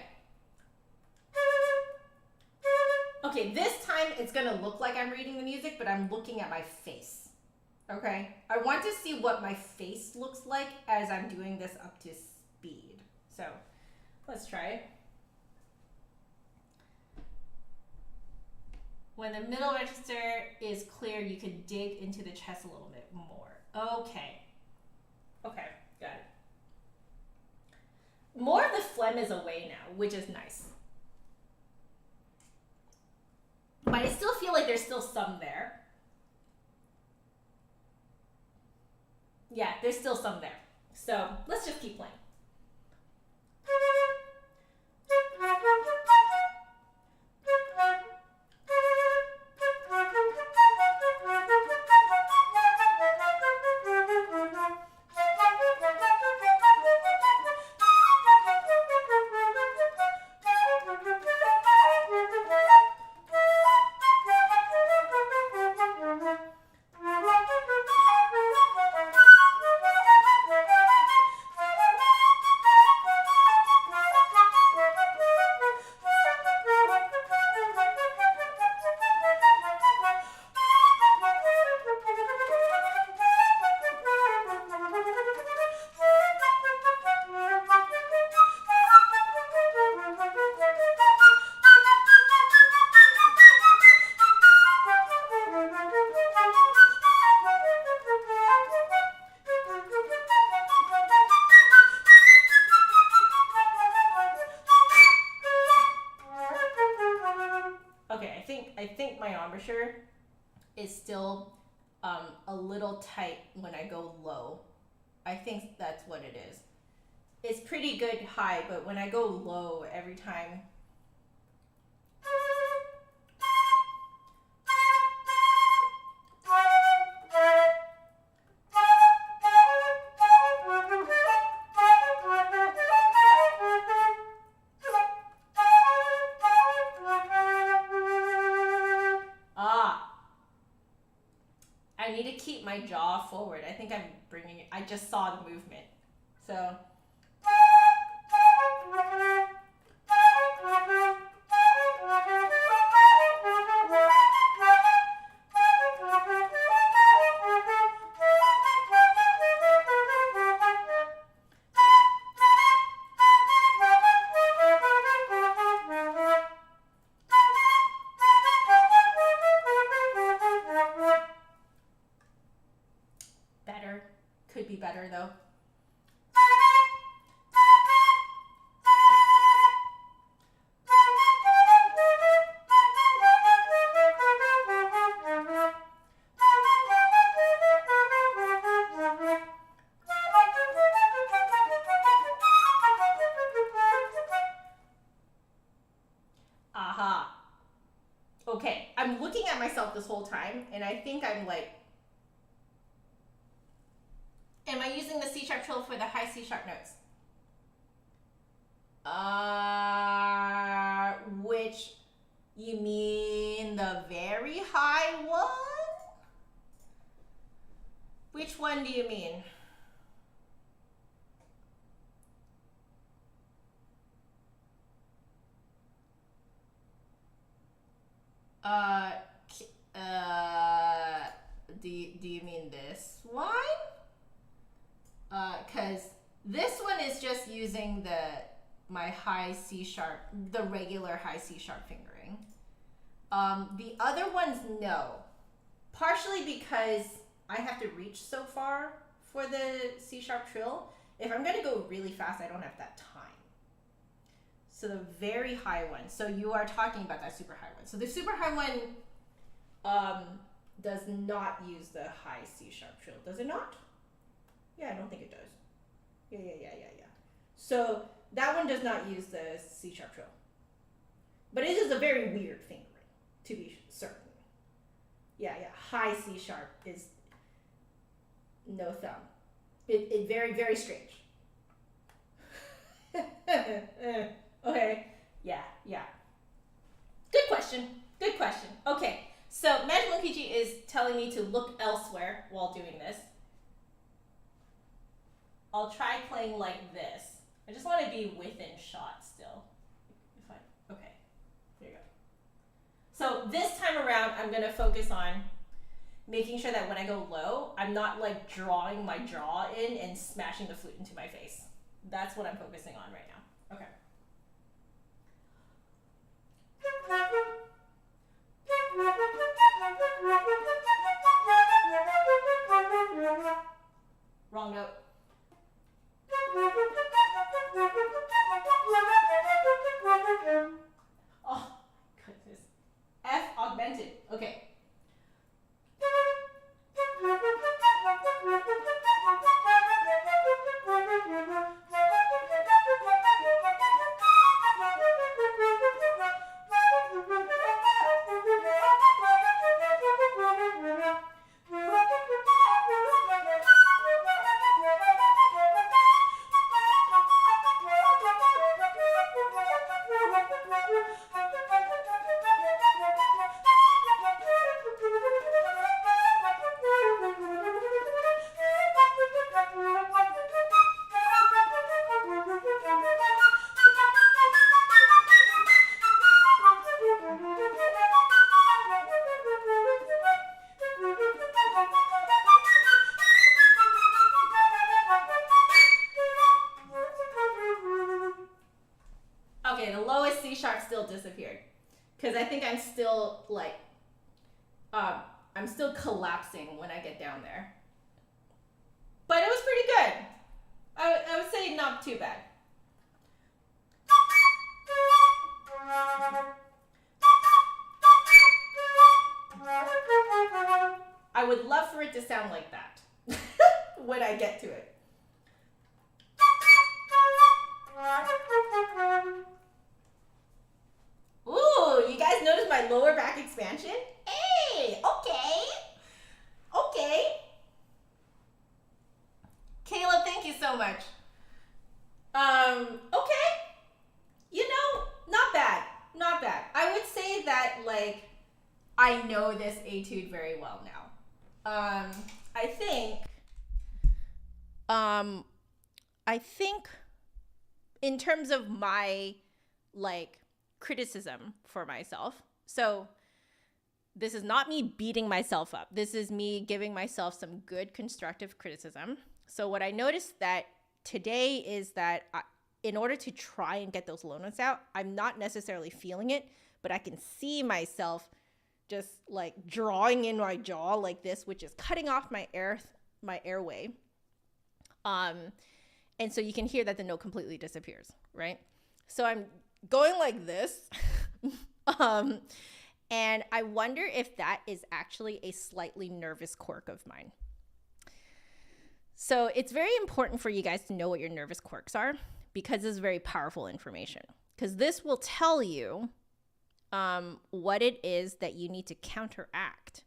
Okay, this time it's gonna look like I'm reading the music, but I'm looking at my face. Okay? I want to see what my face looks like as I'm doing this up to speed. So, let's try it. When the middle register is clear, you can dig into the chest a little bit more. Okay. Okay, got it. More of the phlegm is away now, which is nice. But I still feel like there's still some there. Yeah, there's still some there. So let's just keep playing. I think my embouchure is still a little tight when I go low. I think that's what it is. It's pretty good high, but when I go low every time. I need to keep my jaw forward. I think I'm bringing it. I just saw the movement. So. be better though. Aha. Okay, I'm looking at myself this whole time, and I think I'm like, am I using the C sharp trill for the high C sharp notes? Which, you mean the very high one? Which one do you mean? Do you mean this one? Cause this one is just using my high C sharp, the regular high C sharp fingering. The other ones, no. Partially because I have to reach so far for the C sharp trill. If I'm gonna go really fast, I don't have that time. So the very high one. So you are talking about that super high one. So the super high one does not use the high C sharp trill. Does it not? Yeah, I don't think it does. Yeah. So that one does not use the C sharp trill. But it is a very weird fingering, to be certain. Yeah. High C sharp is no thumb. It very, very strange. Okay. Yeah. Good question. Okay. So Magic Monkey is telling me to look elsewhere while doing this. I'll try playing like this. I just want to be within shot still. Okay, there you go. So this time around, I'm going to focus on making sure that when I go low, I'm not like drawing my jaw in and smashing the flute into my face. That's what I'm focusing on right now. Okay. Wrong note. Oh, goodness. F augmented. Okay. Okay, the lowest C sharp still disappeared because I think I'm still like, I'm still collapsing when I get down there. But it was pretty good. I would say not too bad. I would love for it to sound like that when I get to it. Ooh, you guys notice my lower back expansion? Hey, okay. Caleb, thank you so much. Okay. You know, not bad. I would say that, like, I know this etude very well now. I think in terms of my, like, criticism for myself. So this is not me beating myself up. This is me giving myself some good constructive criticism. So what I noticed that today is that in order to try and get those low notes out, I'm not necessarily feeling it, but I can see myself just like drawing in my jaw like this, which is cutting off my airway. And so you can hear that the note completely disappears, right? So I'm going like this. And I wonder if that is actually a slightly nervous quirk of mine. So it's very important for you guys to know what your nervous quirks are, because this is very powerful information. Because this will tell you what it is that you need to counteract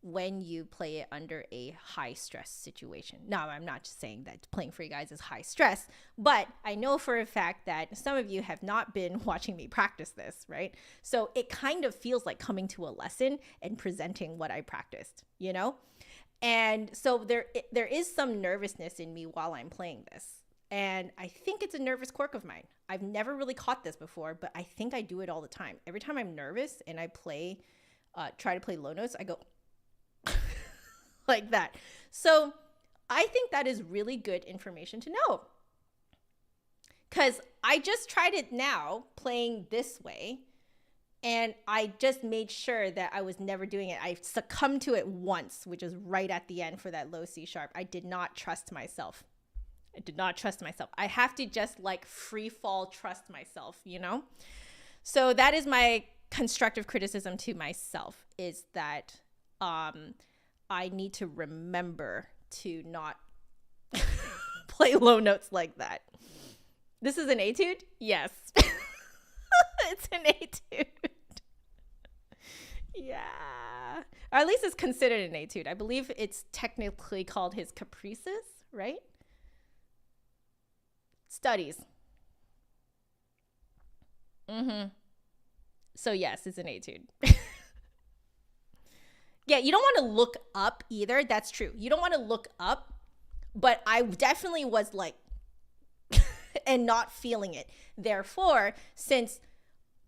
when you play it under a high stress situation. Now, I'm not just saying that playing for you guys is high stress, but I know for a fact that some of you have not been watching me practice this, right? So it kind of feels like coming to a lesson and presenting what I practiced, you know? And so there is some nervousness in me while I'm playing this. And I think it's a nervous quirk of mine. I've never really caught this before, but I think I do it all the time. Every time I'm nervous and I try to play low notes, I go like that. So I think that is really good information to know, because I just tried it now playing this way, and I just made sure that I was never doing it. I succumbed to it once, which is right at the end for that low C sharp. I did not trust myself. I have to just like free fall trust myself, you know? So that is my constructive criticism to myself, is that I need to remember to not play low notes like that. This is an etude? Yes. It's an etude. Yeah. Or at least it's considered an etude. I believe it's technically called his caprices, right? Studies. So yes, it's an etude. Yeah, you don't want to look up either. That's true. You don't want to look up, but I definitely was like, and not feeling it. Therefore, since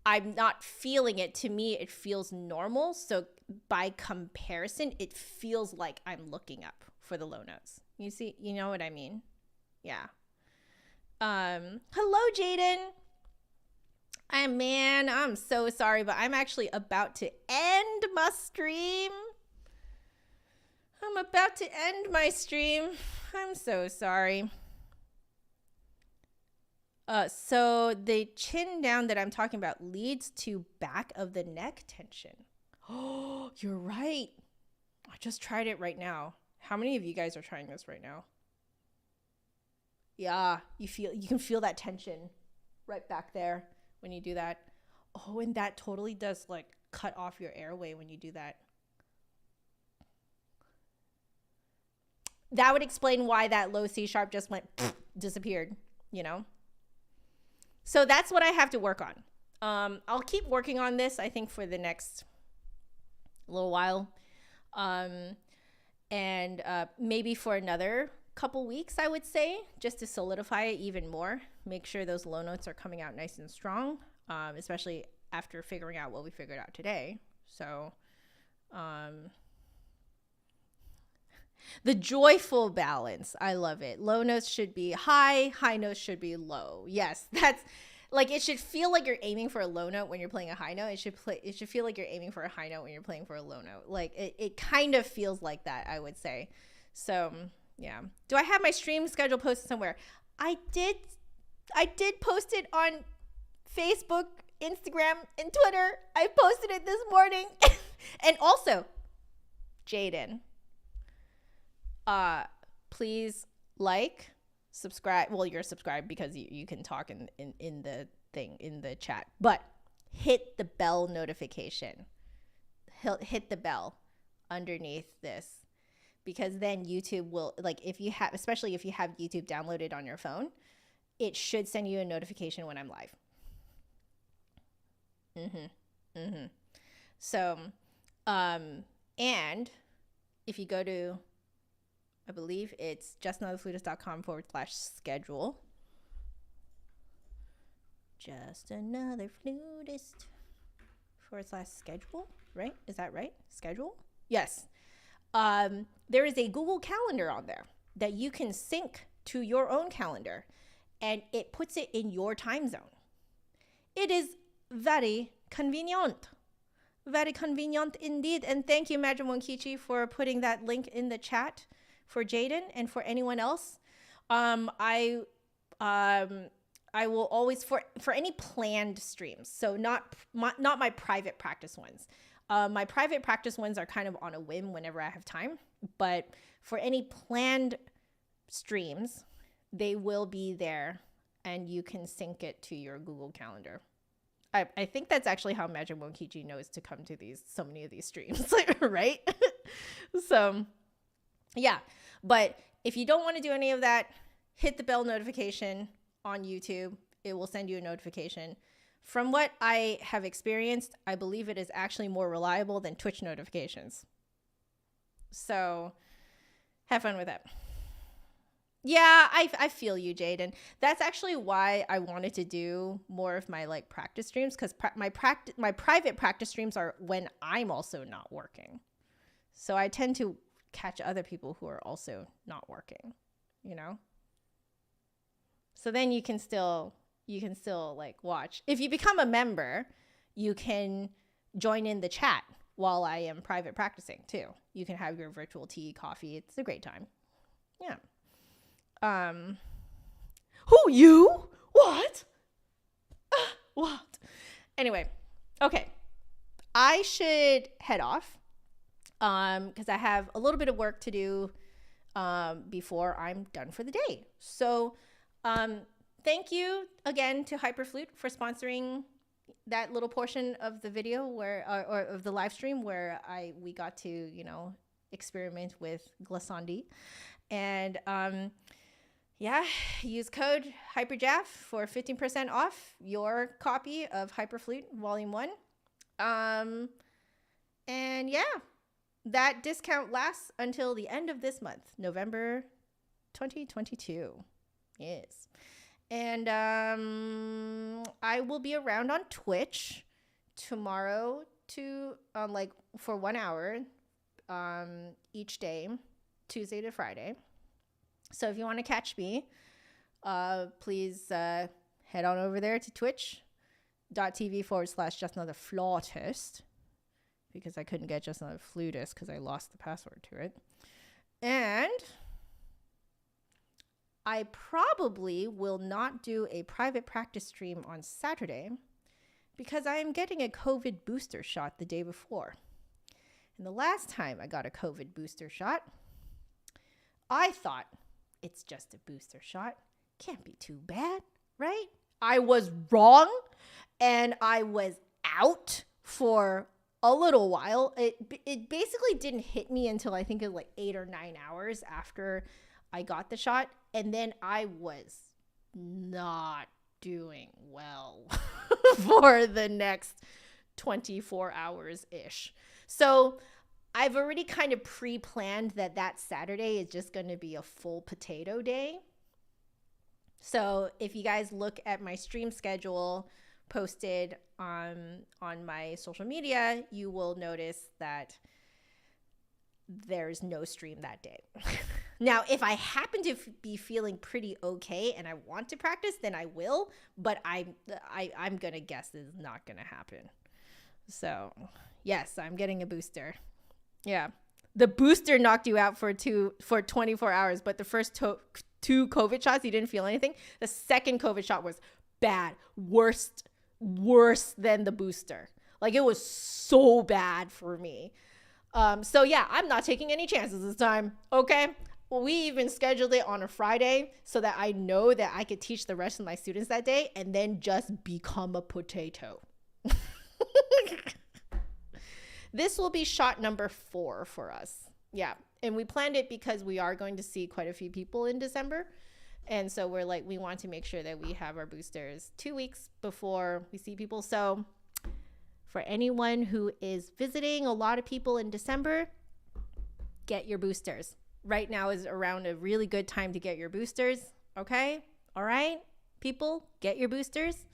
I'm not feeling it, to me, it feels normal. So by comparison, it feels like I'm looking up for the low notes. You see, you know what I mean? Yeah. Hello, Jaden. I'm so sorry, but I'm actually about to end my stream. I'm about to end my stream. I'm so sorry. So the chin down that I'm talking about leads to back of the neck tension. Oh, you're right. I just tried it right now. How many of you guys are trying this right now? Yeah, you can feel that tension right back there when you do that. Oh, and that totally does like cut off your airway when you do that. That would explain why that low C sharp just went disappeared, you know? So that's what I have to work on. I'll keep working on this, I think, for the next little while. And maybe for another couple weeks, I would say, just to solidify it even more. Make sure those low notes are coming out nice and strong, especially after figuring out what we figured out today. So the joyful balance, I love it. Low notes should be high, high notes should be low. Yes, that's like, it should feel like you're aiming for a low note when you're playing a high note. It should feel like you're aiming for a high note when you're playing for a low note. Like it kind of feels like that, I would say. So yeah. Do I have my stream schedule posted somewhere? I did post it on Facebook, Instagram, and Twitter. I posted it this morning. And also, Jaden, please like, subscribe. Well, you're subscribed because you can talk in the thing, in the chat, but hit the bell notification. Hit the bell underneath this, because then YouTube will, like, especially if you have YouTube downloaded on your phone, it should send you a notification when I'm live. So, and if you go to, I believe it's justanotherflutist.com/schedule. Just another flutist /schedule, right? Is that right? Schedule? Yes. There is a Google Calendar on there that you can sync to your own calendar, and it puts it in your time zone. It is very convenient. Very convenient indeed. And thank you, Majimon Kichi, for putting that link in the chat for Jaden and for anyone else. I I will always for any planned streams. So not my private practice ones. My private practice ones are kind of on a whim whenever I have time. But for any planned streams, they will be there, and you can sync it to your Google Calendar. I think that's actually how Magic Monkichi knows to come to so many of these streams, right? So, yeah. But if you don't want to do any of that, hit the bell notification on YouTube. It will send you a notification. From what I have experienced, I believe it is actually more reliable than Twitch notifications. So, have fun with that. Yeah, I feel you, Jaden. That's actually why I wanted to do more of my like practice streams, because my private practice streams are when I'm also not working. So I tend to catch other people who are also not working, you know? So then you can still like watch. If you become a member, you can join in the chat while I am private practicing too. You can have your virtual tea, coffee. It's a great time. Yeah. Who, you? What? What? Anyway, okay. I should head off, because I have a little bit of work to do, before I'm done for the day. So, thank you again to Hyperflute for sponsoring that little portion of the video or of the live stream where we got to, you know, experiment with Glissandi. And, yeah, use code HyperJaff for 15% off your copy of Hyperflute Volume 1. And yeah, that discount lasts until the end of this month, November 2022. Yes. And I will be around on Twitch tomorrow for 1 hour each day, Tuesday to Friday. So if you want to catch me, please head on over there to twitch.tv/justanotherflautist, because I couldn't get just another flutist because I lost the password to it. And I probably will not do a private practice stream on Saturday because I am getting a COVID booster shot the day before. And the last time I got a COVID booster shot, I thought, it's just a booster shot. Can't be too bad, right? I was wrong, and I was out for a little while. It basically didn't hit me until I think it was like 8 or 9 hours after I got the shot, and then I was not doing well for the next 24 hours-ish. So I've already kind of pre-planned that Saturday is just going to be a full potato day. So if you guys look at my stream schedule posted on my social media, you will notice that there's no stream that day. Now, if I happen to be feeling pretty okay and I want to practice, then I will. But I'm going to guess this is not going to happen. So yes, I'm getting a booster. Yeah. The booster knocked you out for 24 hours, but the first two COVID shots, you didn't feel anything. The second COVID shot was bad. Worse than the booster. Like, it was so bad for me. So yeah, I'm not taking any chances this time. Okay. Well, we even scheduled it on a Friday so that I know that I could teach the rest of my students that day and then just become a potato. This will be shot number 4 for us. Yeah. And we planned it because we are going to see quite a few people in December. And so we're like, we want to make sure that we have our boosters 2 weeks before we see people. So for anyone who is visiting a lot of people in December, get your boosters. Right now is around a really good time to get your boosters. Okay. All right. People, get your boosters.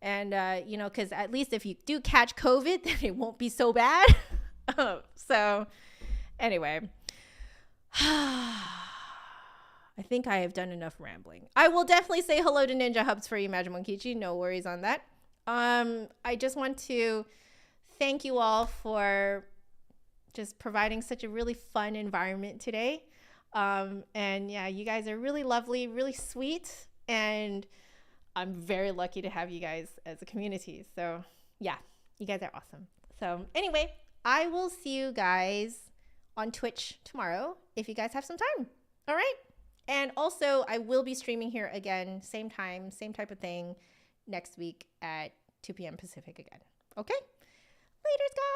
And, because at least if you do catch COVID, then it won't be so bad. So anyway, I think I have done enough rambling. I will definitely say hello to Ninja Hubs for you, Magic Monkichi. No worries on that. I just want to thank you all for just providing such a really fun environment today. And yeah, you guys are really lovely, really sweet, and I'm very lucky to have you guys as a community. So yeah, you guys are awesome. So anyway, I will see you guys on Twitch tomorrow if you guys have some time. All right. And also, I will be streaming here again, same time, same type of thing, next week at 2 p.m. Pacific again. Okay? Laters, guys.